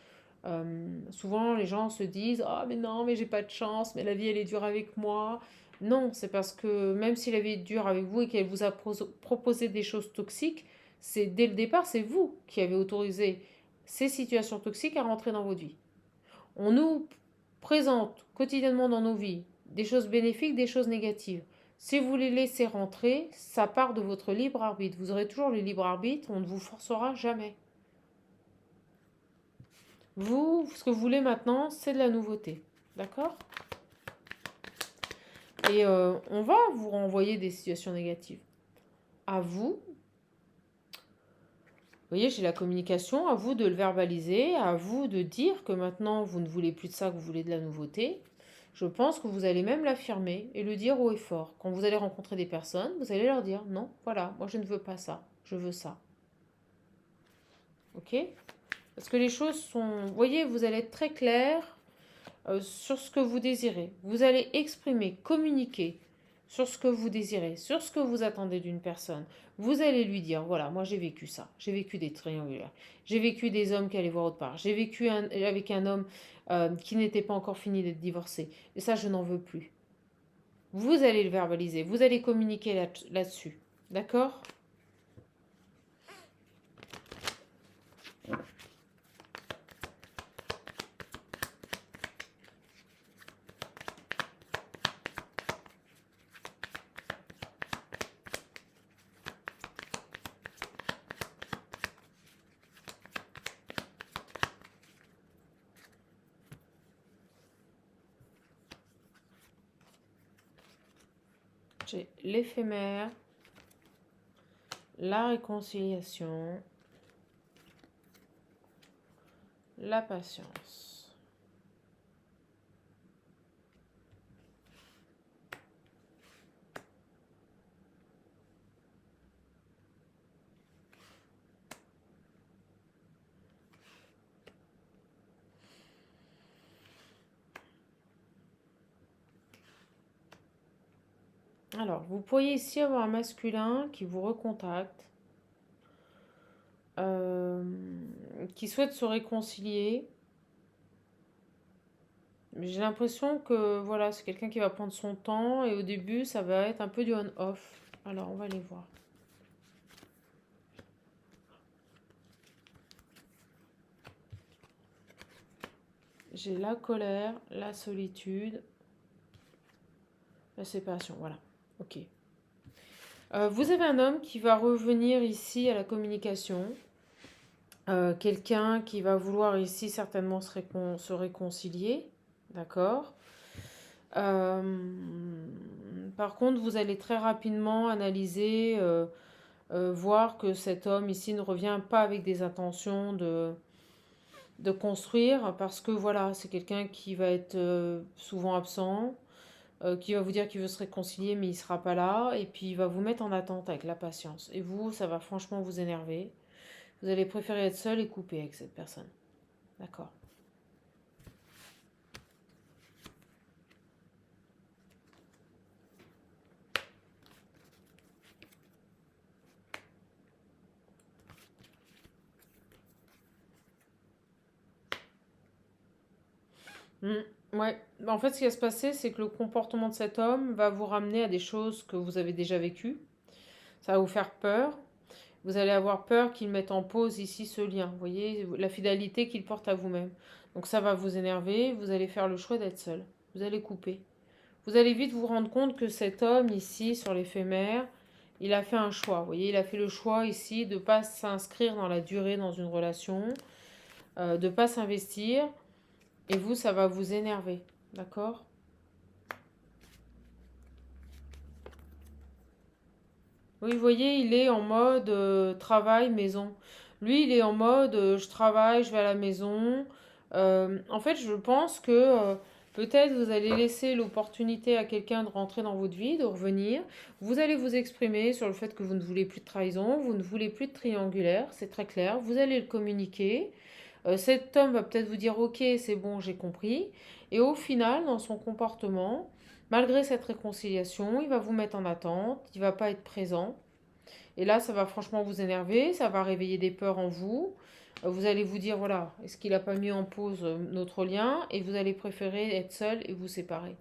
Souvent les gens se disent ah mais non mais j'ai pas de chance, mais la vie elle est dure avec moi. Non, c'est parce que même si la vie est dure avec vous et qu'elle vous a proposé des choses toxiques, c'est dès le départ c'est vous qui avez autorisé ces situations toxiques à rentrer dans votre vie. On nous présente quotidiennement dans nos vies des choses bénéfiques, des choses négatives. Si vous les laissez rentrer, ça part de votre libre arbitre. Vous aurez toujours le libre arbitre, on ne vous forcera jamais. Vous, ce que vous voulez maintenant, c'est de la nouveauté. D'accord? Et on va vous renvoyer des situations négatives. À vous, vous voyez, j'ai la communication, à vous de le verbaliser, à vous de dire que maintenant vous ne voulez plus de ça, que vous voulez de la nouveauté. Je pense que vous allez même l'affirmer et le dire haut et fort. Quand vous allez rencontrer des personnes, vous allez leur dire non, voilà, moi je ne veux pas ça, je veux ça. Ok? Parce que les choses sont... Vous voyez, vous allez être très clair sur ce que vous désirez. Vous allez exprimer, communiquer sur ce que vous désirez, sur ce que vous attendez d'une personne. Vous allez lui dire, voilà, moi j'ai vécu ça, j'ai vécu des triangulaires, j'ai vécu des hommes qui allaient voir autre part, j'ai vécu avec un homme qui n'était pas encore fini d'être divorcé, et ça je n'en veux plus. Vous allez le verbaliser, vous allez communiquer là-dessus, d'accord ? J'ai l'éphémère, la réconciliation, la patience. Alors, vous pourriez ici avoir un masculin qui vous recontacte, qui souhaite se réconcilier. Mais j'ai l'impression que voilà, c'est quelqu'un qui va prendre son temps et au début, ça va être un peu du on-off. Alors, on va les voir. J'ai la colère, la solitude, la séparation. Voilà, ok. Vous avez un homme qui va revenir ici à la communication. Quelqu'un qui va vouloir ici certainement se réconcilier. D'accord. Par contre, vous allez très rapidement analyser, voir que cet homme ici ne revient pas avec des intentions de construire, parce que voilà, c'est quelqu'un qui va être souvent absent, qui va vous dire qu'il veut se réconcilier, mais il ne sera pas là, et puis il va vous mettre en attente avec la patience. Et vous, ça va franchement vous énerver. Vous allez préférer être seul et couper avec cette personne. D'accord. Ouais. En fait, ce qui va se passer, c'est que le comportement de cet homme va vous ramener à des choses que vous avez déjà vécues. Ça va vous faire peur. Vous allez avoir peur qu'il mette en pause ici ce lien. Vous voyez, la fidélité qu'il porte à vous-même. Donc ça va vous énerver. Vous allez faire le choix d'être seul. Vous allez couper. Vous allez vite vous rendre compte que cet homme ici, sur l'éphémère, il a fait un choix. Vous voyez, il a fait le choix ici de ne pas s'inscrire dans la durée dans une relation, de ne pas s'investir. Et vous, ça va vous énerver. D'accord? Oui, vous voyez, il est en mode travail, maison. Lui, il est en mode je travaille, je vais à la maison. En fait, je pense que peut-être vous allez laisser l'opportunité à quelqu'un de rentrer dans votre vie, de revenir. Vous allez vous exprimer sur le fait que vous ne voulez plus de trahison, vous ne voulez plus de triangulaire, c'est très clair. Vous allez le communiquer. Cet homme va peut-être vous dire ok, c'est bon, j'ai compris. Et au final, dans son comportement, malgré cette réconciliation, il va vous mettre en attente, il va pas être présent. Et là, ça va franchement vous énerver, ça va réveiller des peurs en vous. Vous allez vous dire, voilà, est-ce qu'il n'a pas mis en pause notre lien? Et vous allez préférer être seul et vous séparer.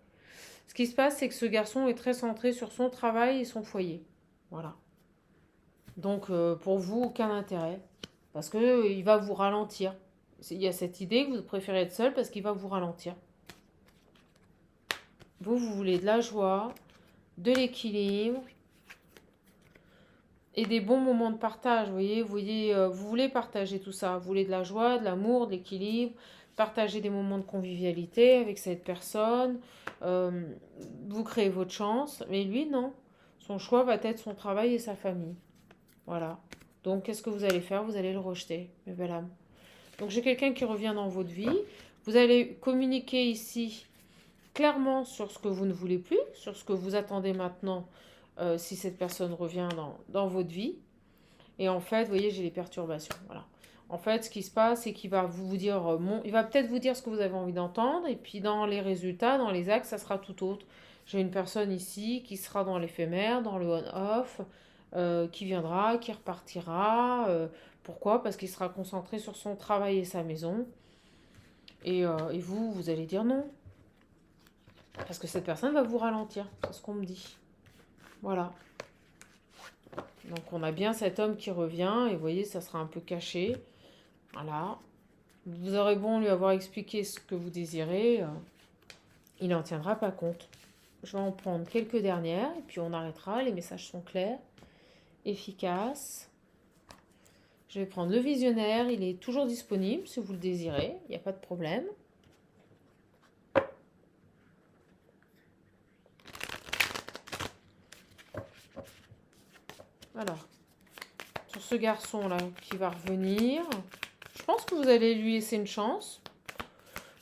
Ce qui se passe, c'est que ce garçon est très centré sur son travail et son foyer. Voilà. Donc, pour vous, aucun intérêt. Parce qu'il va vous ralentir. Il y a cette idée que vous préférez être seul parce qu'il va vous ralentir. Vous voulez de la joie, de l'équilibre et des bons moments de partage. Vous voulez partager tout ça. Vous voulez de la joie, de l'amour, de l'équilibre, partager des moments de convivialité avec cette personne. Euh, vous créez votre chance. Mais lui, non. Son choix va être son travail et sa famille. Voilà. Donc, qu'est-ce que vous allez faire? Vous allez le rejeter, mes belles âmes. Donc, j'ai quelqu'un qui revient dans votre vie. Vous allez communiquer ici clairement sur ce que vous ne voulez plus, sur ce que vous attendez maintenant si cette personne revient dans votre vie. Et en fait, vous voyez, j'ai les perturbations. Voilà. En fait, ce qui se passe, c'est qu'il va vous dire, il va peut-être vous dire ce que vous avez envie d'entendre, et puis dans les résultats, dans les actes, ça sera tout autre. J'ai une personne ici qui sera dans l'éphémère, dans le on-off, qui viendra, qui repartira. Pourquoi? Parce qu'il sera concentré sur son travail et sa maison. Et vous, vous allez dire non. Parce que cette personne va vous ralentir, c'est ce qu'on me dit. Voilà. Donc on a bien cet homme qui revient, et vous voyez, ça sera un peu caché. Voilà. Vous aurez bon lui avoir expliqué ce que vous désirez, il n'en tiendra pas compte. Je vais en prendre quelques dernières, et puis on arrêtera, les messages sont clairs, efficaces. Je vais prendre le visionnaire, il est toujours disponible si vous le désirez, il n'y a pas de problème. Alors, sur ce garçon-là qui va revenir, je pense que vous allez lui laisser une chance.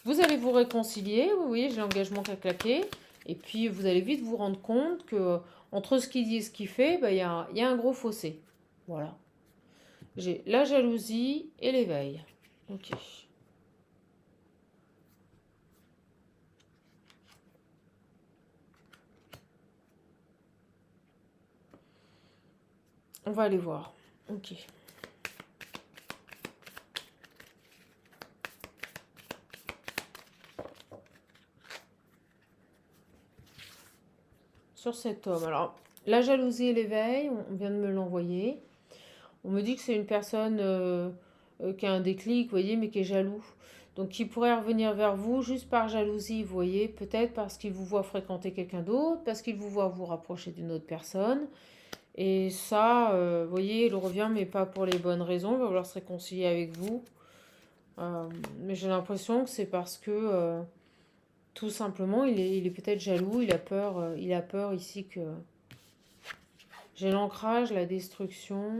Vous allez vous réconcilier, oui, oui, j'ai l'engagement qui a claqué. Et puis, vous allez vite vous rendre compte que entre ce qu'il dit et ce qu'il fait, il y a un gros fossé. Voilà. J'ai la jalousie et l'éveil. Ok. On va aller voir. Ok. Sur cet homme. Alors, la jalousie et l'éveil, on vient de me l'envoyer. On me dit que c'est une personne qui a un déclic, vous voyez, mais qui est jaloux. Donc, qui pourrait revenir vers vous juste par jalousie, vous voyez, peut-être parce qu'il vous voit fréquenter quelqu'un d'autre, parce qu'il vous voit vous rapprocher d'une autre personne. Et ça, vous voyez, il revient, mais pas pour les bonnes raisons. Il va vouloir se réconcilier avec vous. Mais j'ai l'impression que c'est parce que, tout simplement, il est peut-être jaloux. Il a peur ici que j'ai l'ancrage, la destruction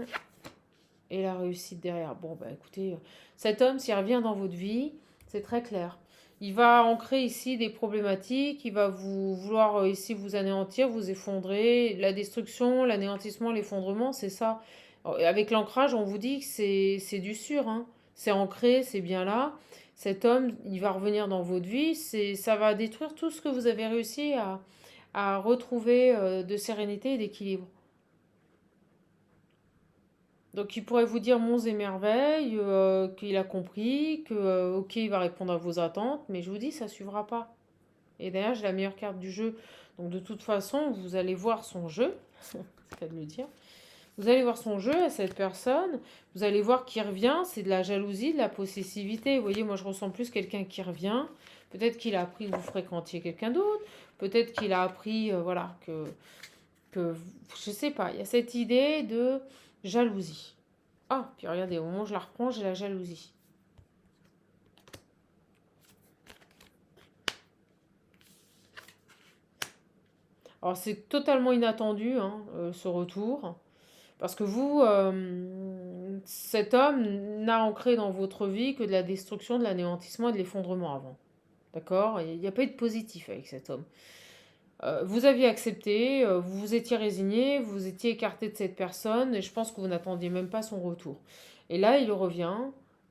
et la réussite derrière. Bon, bah écoutez, cet homme, s'il revient dans votre vie, c'est très clair. Il va ancrer ici des problématiques, il va vouloir ici vous anéantir, vous effondrer. La destruction, l'anéantissement, l'effondrement, c'est ça. Avec l'ancrage, on vous dit que c'est du sûr, hein. C'est ancré, c'est bien là. Cet homme, il va revenir dans votre vie, ça va détruire tout ce que vous avez réussi à retrouver de sérénité et d'équilibre. Donc il pourrait vous dire monts et merveilles, qu'il a compris, que ok il va répondre à vos attentes, mais je vous dis ça suivra pas. Et d'ailleurs j'ai la meilleure carte du jeu. Donc de toute façon vous allez voir son jeu, c'est le cas de le dire. Vous allez voir son jeu à cette personne, vous allez voir qui revient, c'est de la jalousie, de la possessivité. Vous voyez, moi je ressens plus quelqu'un qui revient. Peut-être qu'il a appris que vous fréquentiez quelqu'un d'autre, peut-être qu'il a appris voilà que je sais pas, il y a cette idée de jalousie. Ah, puis regardez, au moment où je la reprends, j'ai la jalousie. Alors c'est totalement inattendu, hein, ce retour. Parce que vous, cet homme n'a ancré dans votre vie que de la destruction, de l'anéantissement et de l'effondrement avant. D'accord? Il n'y a pas eu de positif avec cet homme. Vous aviez accepté, vous vous étiez résigné, vous vous étiez écarté de cette personne, et je pense que vous n'attendiez même pas son retour. Et là, il revient,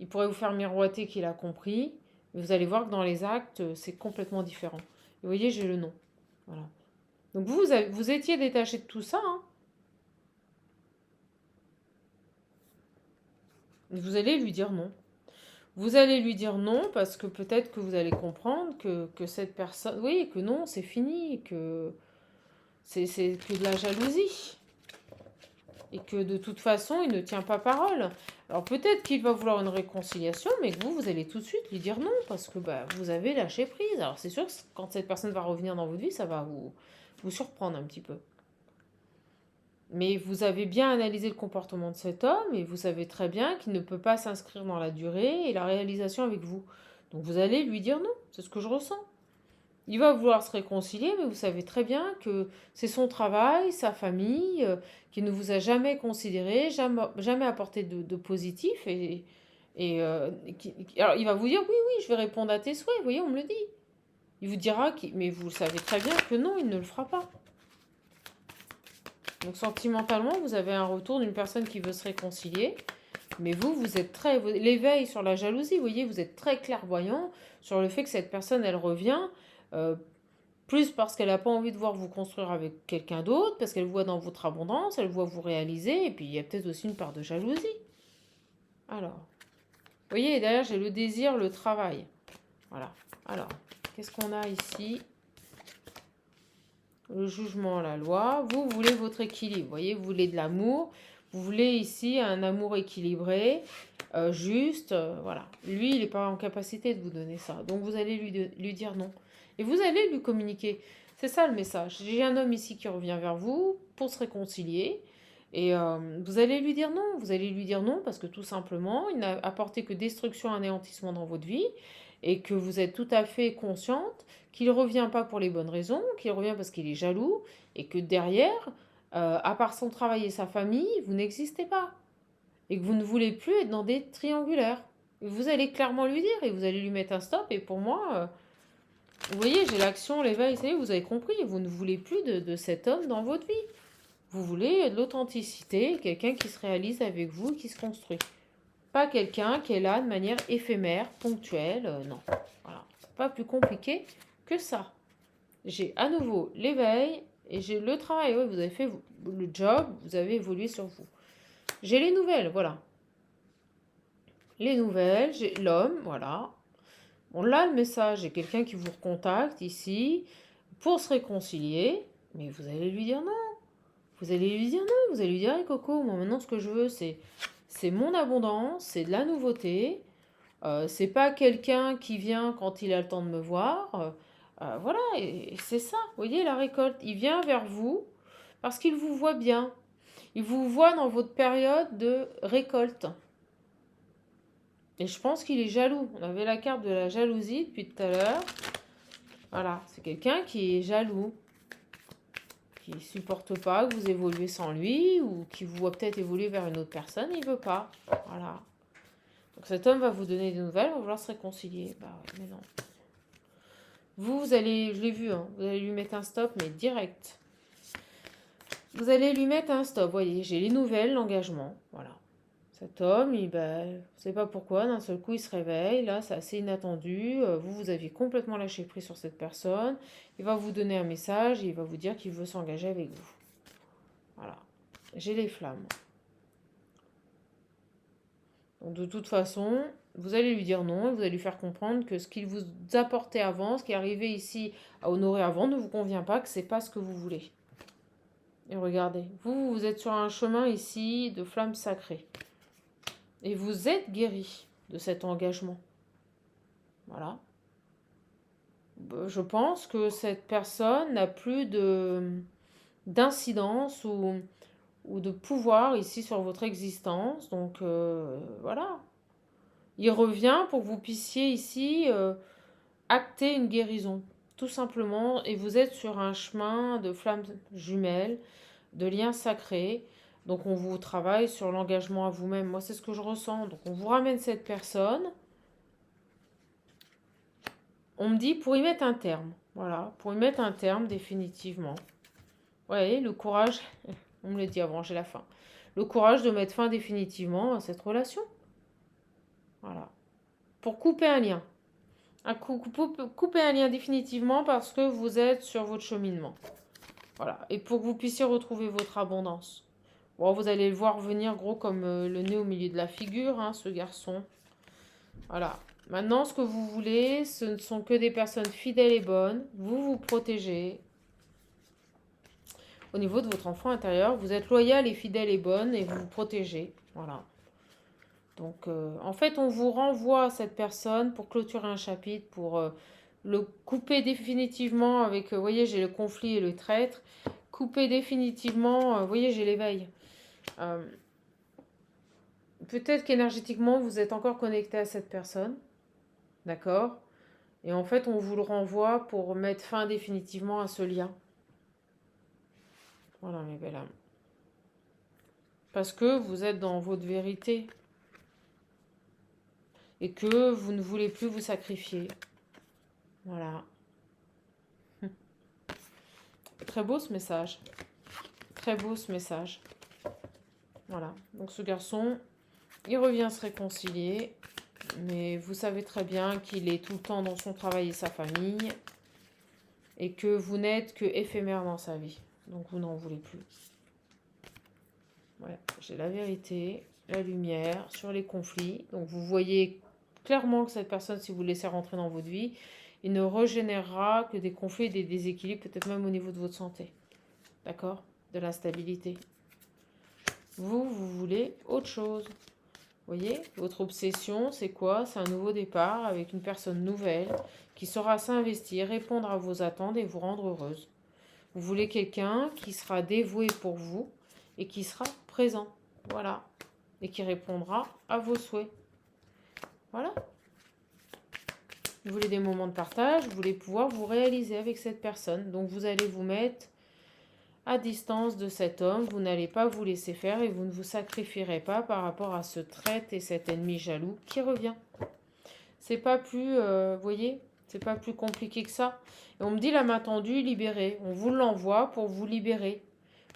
il pourrait vous faire miroiter qu'il a compris, mais vous allez voir que dans les actes, c'est complètement différent. Et vous voyez, j'ai le nom. Voilà. Donc vous étiez détaché de tout ça, hein. Vous allez lui dire non. Vous allez lui dire non parce que peut-être que vous allez comprendre que cette personne... Oui, que non, c'est fini, que c'est que de la jalousie. Et que de toute façon, il ne tient pas parole. Alors peut-être qu'il va vouloir une réconciliation, mais que vous allez tout de suite lui dire non, parce que bah, vous avez lâché prise. Alors c'est sûr que quand cette personne va revenir dans votre vie, ça va vous surprendre un petit peu. Mais vous avez bien analysé le comportement de cet homme et vous savez très bien qu'il ne peut pas s'inscrire dans la durée et la réalisation avec vous. Donc vous allez lui dire non, c'est ce que je ressens. Il va vouloir se réconcilier, mais vous savez très bien que c'est son travail, sa famille, qui ne vous a jamais considéré, jamais apporté de positif. Alors il va vous dire oui, oui, je vais répondre à tes souhaits, vous voyez, on me le dit. Il vous dira, mais vous savez très bien que non, il ne le fera pas. Donc sentimentalement, vous avez un retour d'une personne qui veut se réconcilier, mais vous êtes très... L'éveil sur la jalousie, vous voyez, vous êtes très clairvoyant sur le fait que cette personne, elle revient, euh, plus parce qu'elle n'a pas envie de voir vous construire avec quelqu'un d'autre, parce qu'elle voit dans votre abondance, elle voit vous réaliser, et puis il y a peut-être aussi une part de jalousie. Alors, vous voyez, derrière, j'ai le désir, le travail. Voilà. Alors, qu'est-ce qu'on a ici ? Le jugement, la loi. Vous voulez votre équilibre. Vous voyez, vous voulez de l'amour. Vous voulez ici un amour équilibré, juste. Voilà. Lui, il n'est pas en capacité de vous donner ça. Donc, vous allez lui dire non. Et vous allez lui communiquer. C'est ça le message. J'ai un homme ici qui revient vers vous pour se réconcilier. Et vous allez lui dire non. Vous allez lui dire non parce que tout simplement, il n'a apporté que destruction, anéantissement dans votre vie. Et que vous êtes tout à fait consciente qu'il ne revient pas pour les bonnes raisons, qu'il revient parce qu'il est jaloux, et que derrière, à part son travail et sa famille, vous n'existez pas. Et que vous ne voulez plus être dans des triangulaires. Et vous allez clairement lui dire, et vous allez lui mettre un stop, et pour moi, vous voyez, j'ai l'action, l'éveil, ça y est, vous avez compris, vous ne voulez plus de cet homme dans votre vie. Vous voulez de l'authenticité, quelqu'un qui se réalise avec vous, qui se construit. Pas quelqu'un qui est là de manière éphémère, ponctuelle, non. Voilà, c'est pas plus compliqué que ça. J'ai à nouveau l'éveil et j'ai le travail. Oui, vous avez fait le job, vous avez évolué sur vous. J'ai les nouvelles, voilà. Les nouvelles, j'ai l'homme, voilà. Bon, là, le message, j'ai quelqu'un qui vous recontacte ici pour se réconcilier, mais vous allez lui dire non. Vous allez lui dire non, vous allez lui dire, hey, Coco, moi maintenant ce que je veux, c'est mon abondance, c'est de la nouveauté. C'est pas quelqu'un qui vient quand il a le temps de me voir. Voilà, et c'est ça. Vous voyez, la récolte. Il vient vers vous parce qu'il vous voit bien. Il vous voit dans votre période de récolte. Et je pense qu'il est jaloux. On avait la carte de la jalousie depuis tout à l'heure. Voilà, c'est quelqu'un qui est jaloux, qui ne supporte pas que vous évoluez sans lui, ou qui vous voit peut-être évoluer vers une autre personne, il ne veut pas. Voilà. Donc cet homme va vous donner des nouvelles, va vouloir se réconcilier. Bah ouais, mais non. Vous allez, je l'ai vu, hein, vous allez lui mettre un stop, mais direct. Vous allez lui mettre un stop. Vous voyez, j'ai les nouvelles, l'engagement. Voilà. Cet homme, ben, je ne sais pas pourquoi, d'un seul coup, il se réveille. Là, c'est assez inattendu. Vous aviez complètement lâché prise sur cette personne. Il va vous donner un message et il va vous dire qu'il veut s'engager avec vous. Voilà. J'ai les flammes. Donc, de toute façon, vous allez lui dire non et vous allez lui faire comprendre que ce qu'il vous apportait avant, ce qui est arrivé ici à honorer avant, ne vous convient pas, que ce n'est pas ce que vous voulez. Et regardez, vous êtes sur un chemin ici de flammes sacrées. Et vous êtes guéri de cet engagement. Voilà. Je pense que cette personne n'a plus d'incidence ou de pouvoir ici sur votre existence. Donc voilà. Il revient pour que vous puissiez ici acter une guérison. Tout simplement. Et vous êtes sur un chemin de flammes jumelles, de liens sacrés. Donc on vous travaille sur l'engagement à vous-même. Moi, c'est ce que je ressens. Donc on vous ramène cette personne. On me dit pour y mettre un terme. Voilà, pour y mettre un terme définitivement. Ouais, le courage, on me l'a dit avant, j'ai la fin. Le courage de mettre fin définitivement à cette relation. Voilà. Pour couper un lien. Couper un lien définitivement parce que vous êtes sur votre cheminement. Voilà. Et pour que vous puissiez retrouver votre abondance. Bon, vous allez le voir venir gros comme le nez au milieu de la figure, hein, ce garçon. Voilà. Maintenant, ce que vous voulez, ce ne sont que des personnes fidèles et bonnes. Vous vous protégez. Au niveau de votre enfant intérieur, vous êtes loyal et fidèle et bonne et vous vous protégez. Voilà. Donc, en fait, on vous renvoie à cette personne pour clôturer un chapitre, pour le couper définitivement avec, vous voyez, j'ai le conflit et le traître. Couper définitivement, vous voyez, j'ai l'éveil. Peut-être qu'énergétiquement, vous êtes encore connecté à cette personne. D'accord? Et en fait, on vous le renvoie pour mettre fin définitivement à ce lien. Voilà, mes belles âmes. Parce que vous êtes dans votre vérité. Et que vous ne voulez plus vous sacrifier. Voilà. Très beau ce message. Très beau ce message. Voilà. Donc ce garçon, il revient se réconcilier. Mais vous savez très bien qu'il est tout le temps dans son travail et sa famille. Et que vous n'êtes que éphémère dans sa vie. Donc vous n'en voulez plus. Ouais, j'ai la vérité, la lumière sur les conflits. Donc vous voyez clairement que cette personne, si vous le laissez rentrer dans votre vie, il ne régénérera que des conflits et des déséquilibres, peut-être même au niveau de votre santé. D'accord? De l'instabilité. Vous voulez autre chose. Vous voyez? Votre obsession, c'est quoi? C'est un nouveau départ avec une personne nouvelle qui saura s'investir, répondre à vos attentes et vous rendre heureuse. Vous voulez quelqu'un qui sera dévoué pour vous et qui sera présent. Voilà. Et qui répondra à vos souhaits. Voilà. Vous voulez des moments de partage, vous voulez pouvoir vous réaliser avec cette personne. Donc vous allez vous mettre à distance de cet homme, vous n'allez pas vous laisser faire et vous ne vous sacrifierez pas par rapport à ce traître et cet ennemi jaloux qui revient. C'est pas plus, vous voyez, c'est pas plus compliqué que ça. Et on me dit la main tendue, libérée. On vous l'envoie pour vous libérer.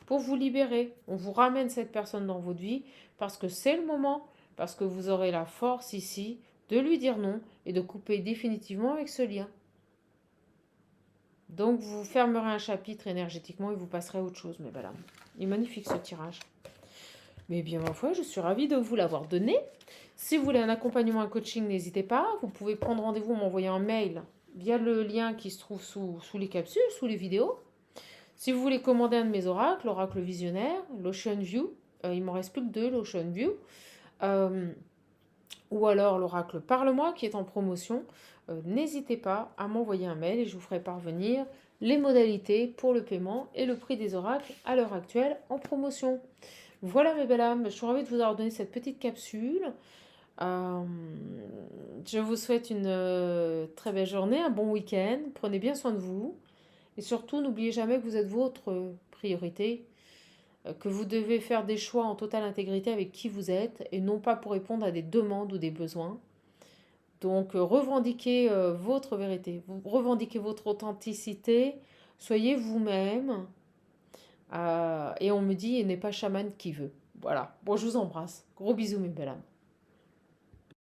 Pour vous libérer. On vous ramène cette personne dans votre vie parce que c'est le moment, parce que vous aurez la force ici de lui dire non et de couper définitivement avec ce lien. Donc vous fermerez un chapitre énergétiquement et vous passerez à autre chose. Mais voilà, il est magnifique ce tirage. Mais bien ma foi, je suis ravie de vous l'avoir donné. Si vous voulez un accompagnement, un coaching, n'hésitez pas. Vous pouvez prendre rendez-vous, m'envoyer un mail via le lien qui se trouve sous les capsules, sous les vidéos. Si vous voulez commander un de mes oracles, l'oracle visionnaire, l'Ocean View, il m'en reste plus que 2, l'Ocean View, ou alors l'oracle Parle-moi qui est en promotion, n'hésitez pas à m'envoyer un mail et je vous ferai parvenir les modalités pour le paiement et le prix des oracles à l'heure actuelle en promotion. Voilà mes belles âmes, je suis ravie de vous avoir donné cette petite capsule. Euh, je vous souhaite une très belle journée, un bon week-end. Prenez bien soin de vous. Et surtout, n'oubliez jamais que vous êtes votre priorité, que vous devez faire des choix en totale intégrité avec qui vous êtes et non pas pour répondre à des demandes ou des besoins. Donc, revendiquez votre vérité, revendiquez votre authenticité, soyez vous-même. Et on me dit, il n'est pas chaman qui veut. Voilà. Bon, je vous embrasse. Gros bisous, mes belles âmes.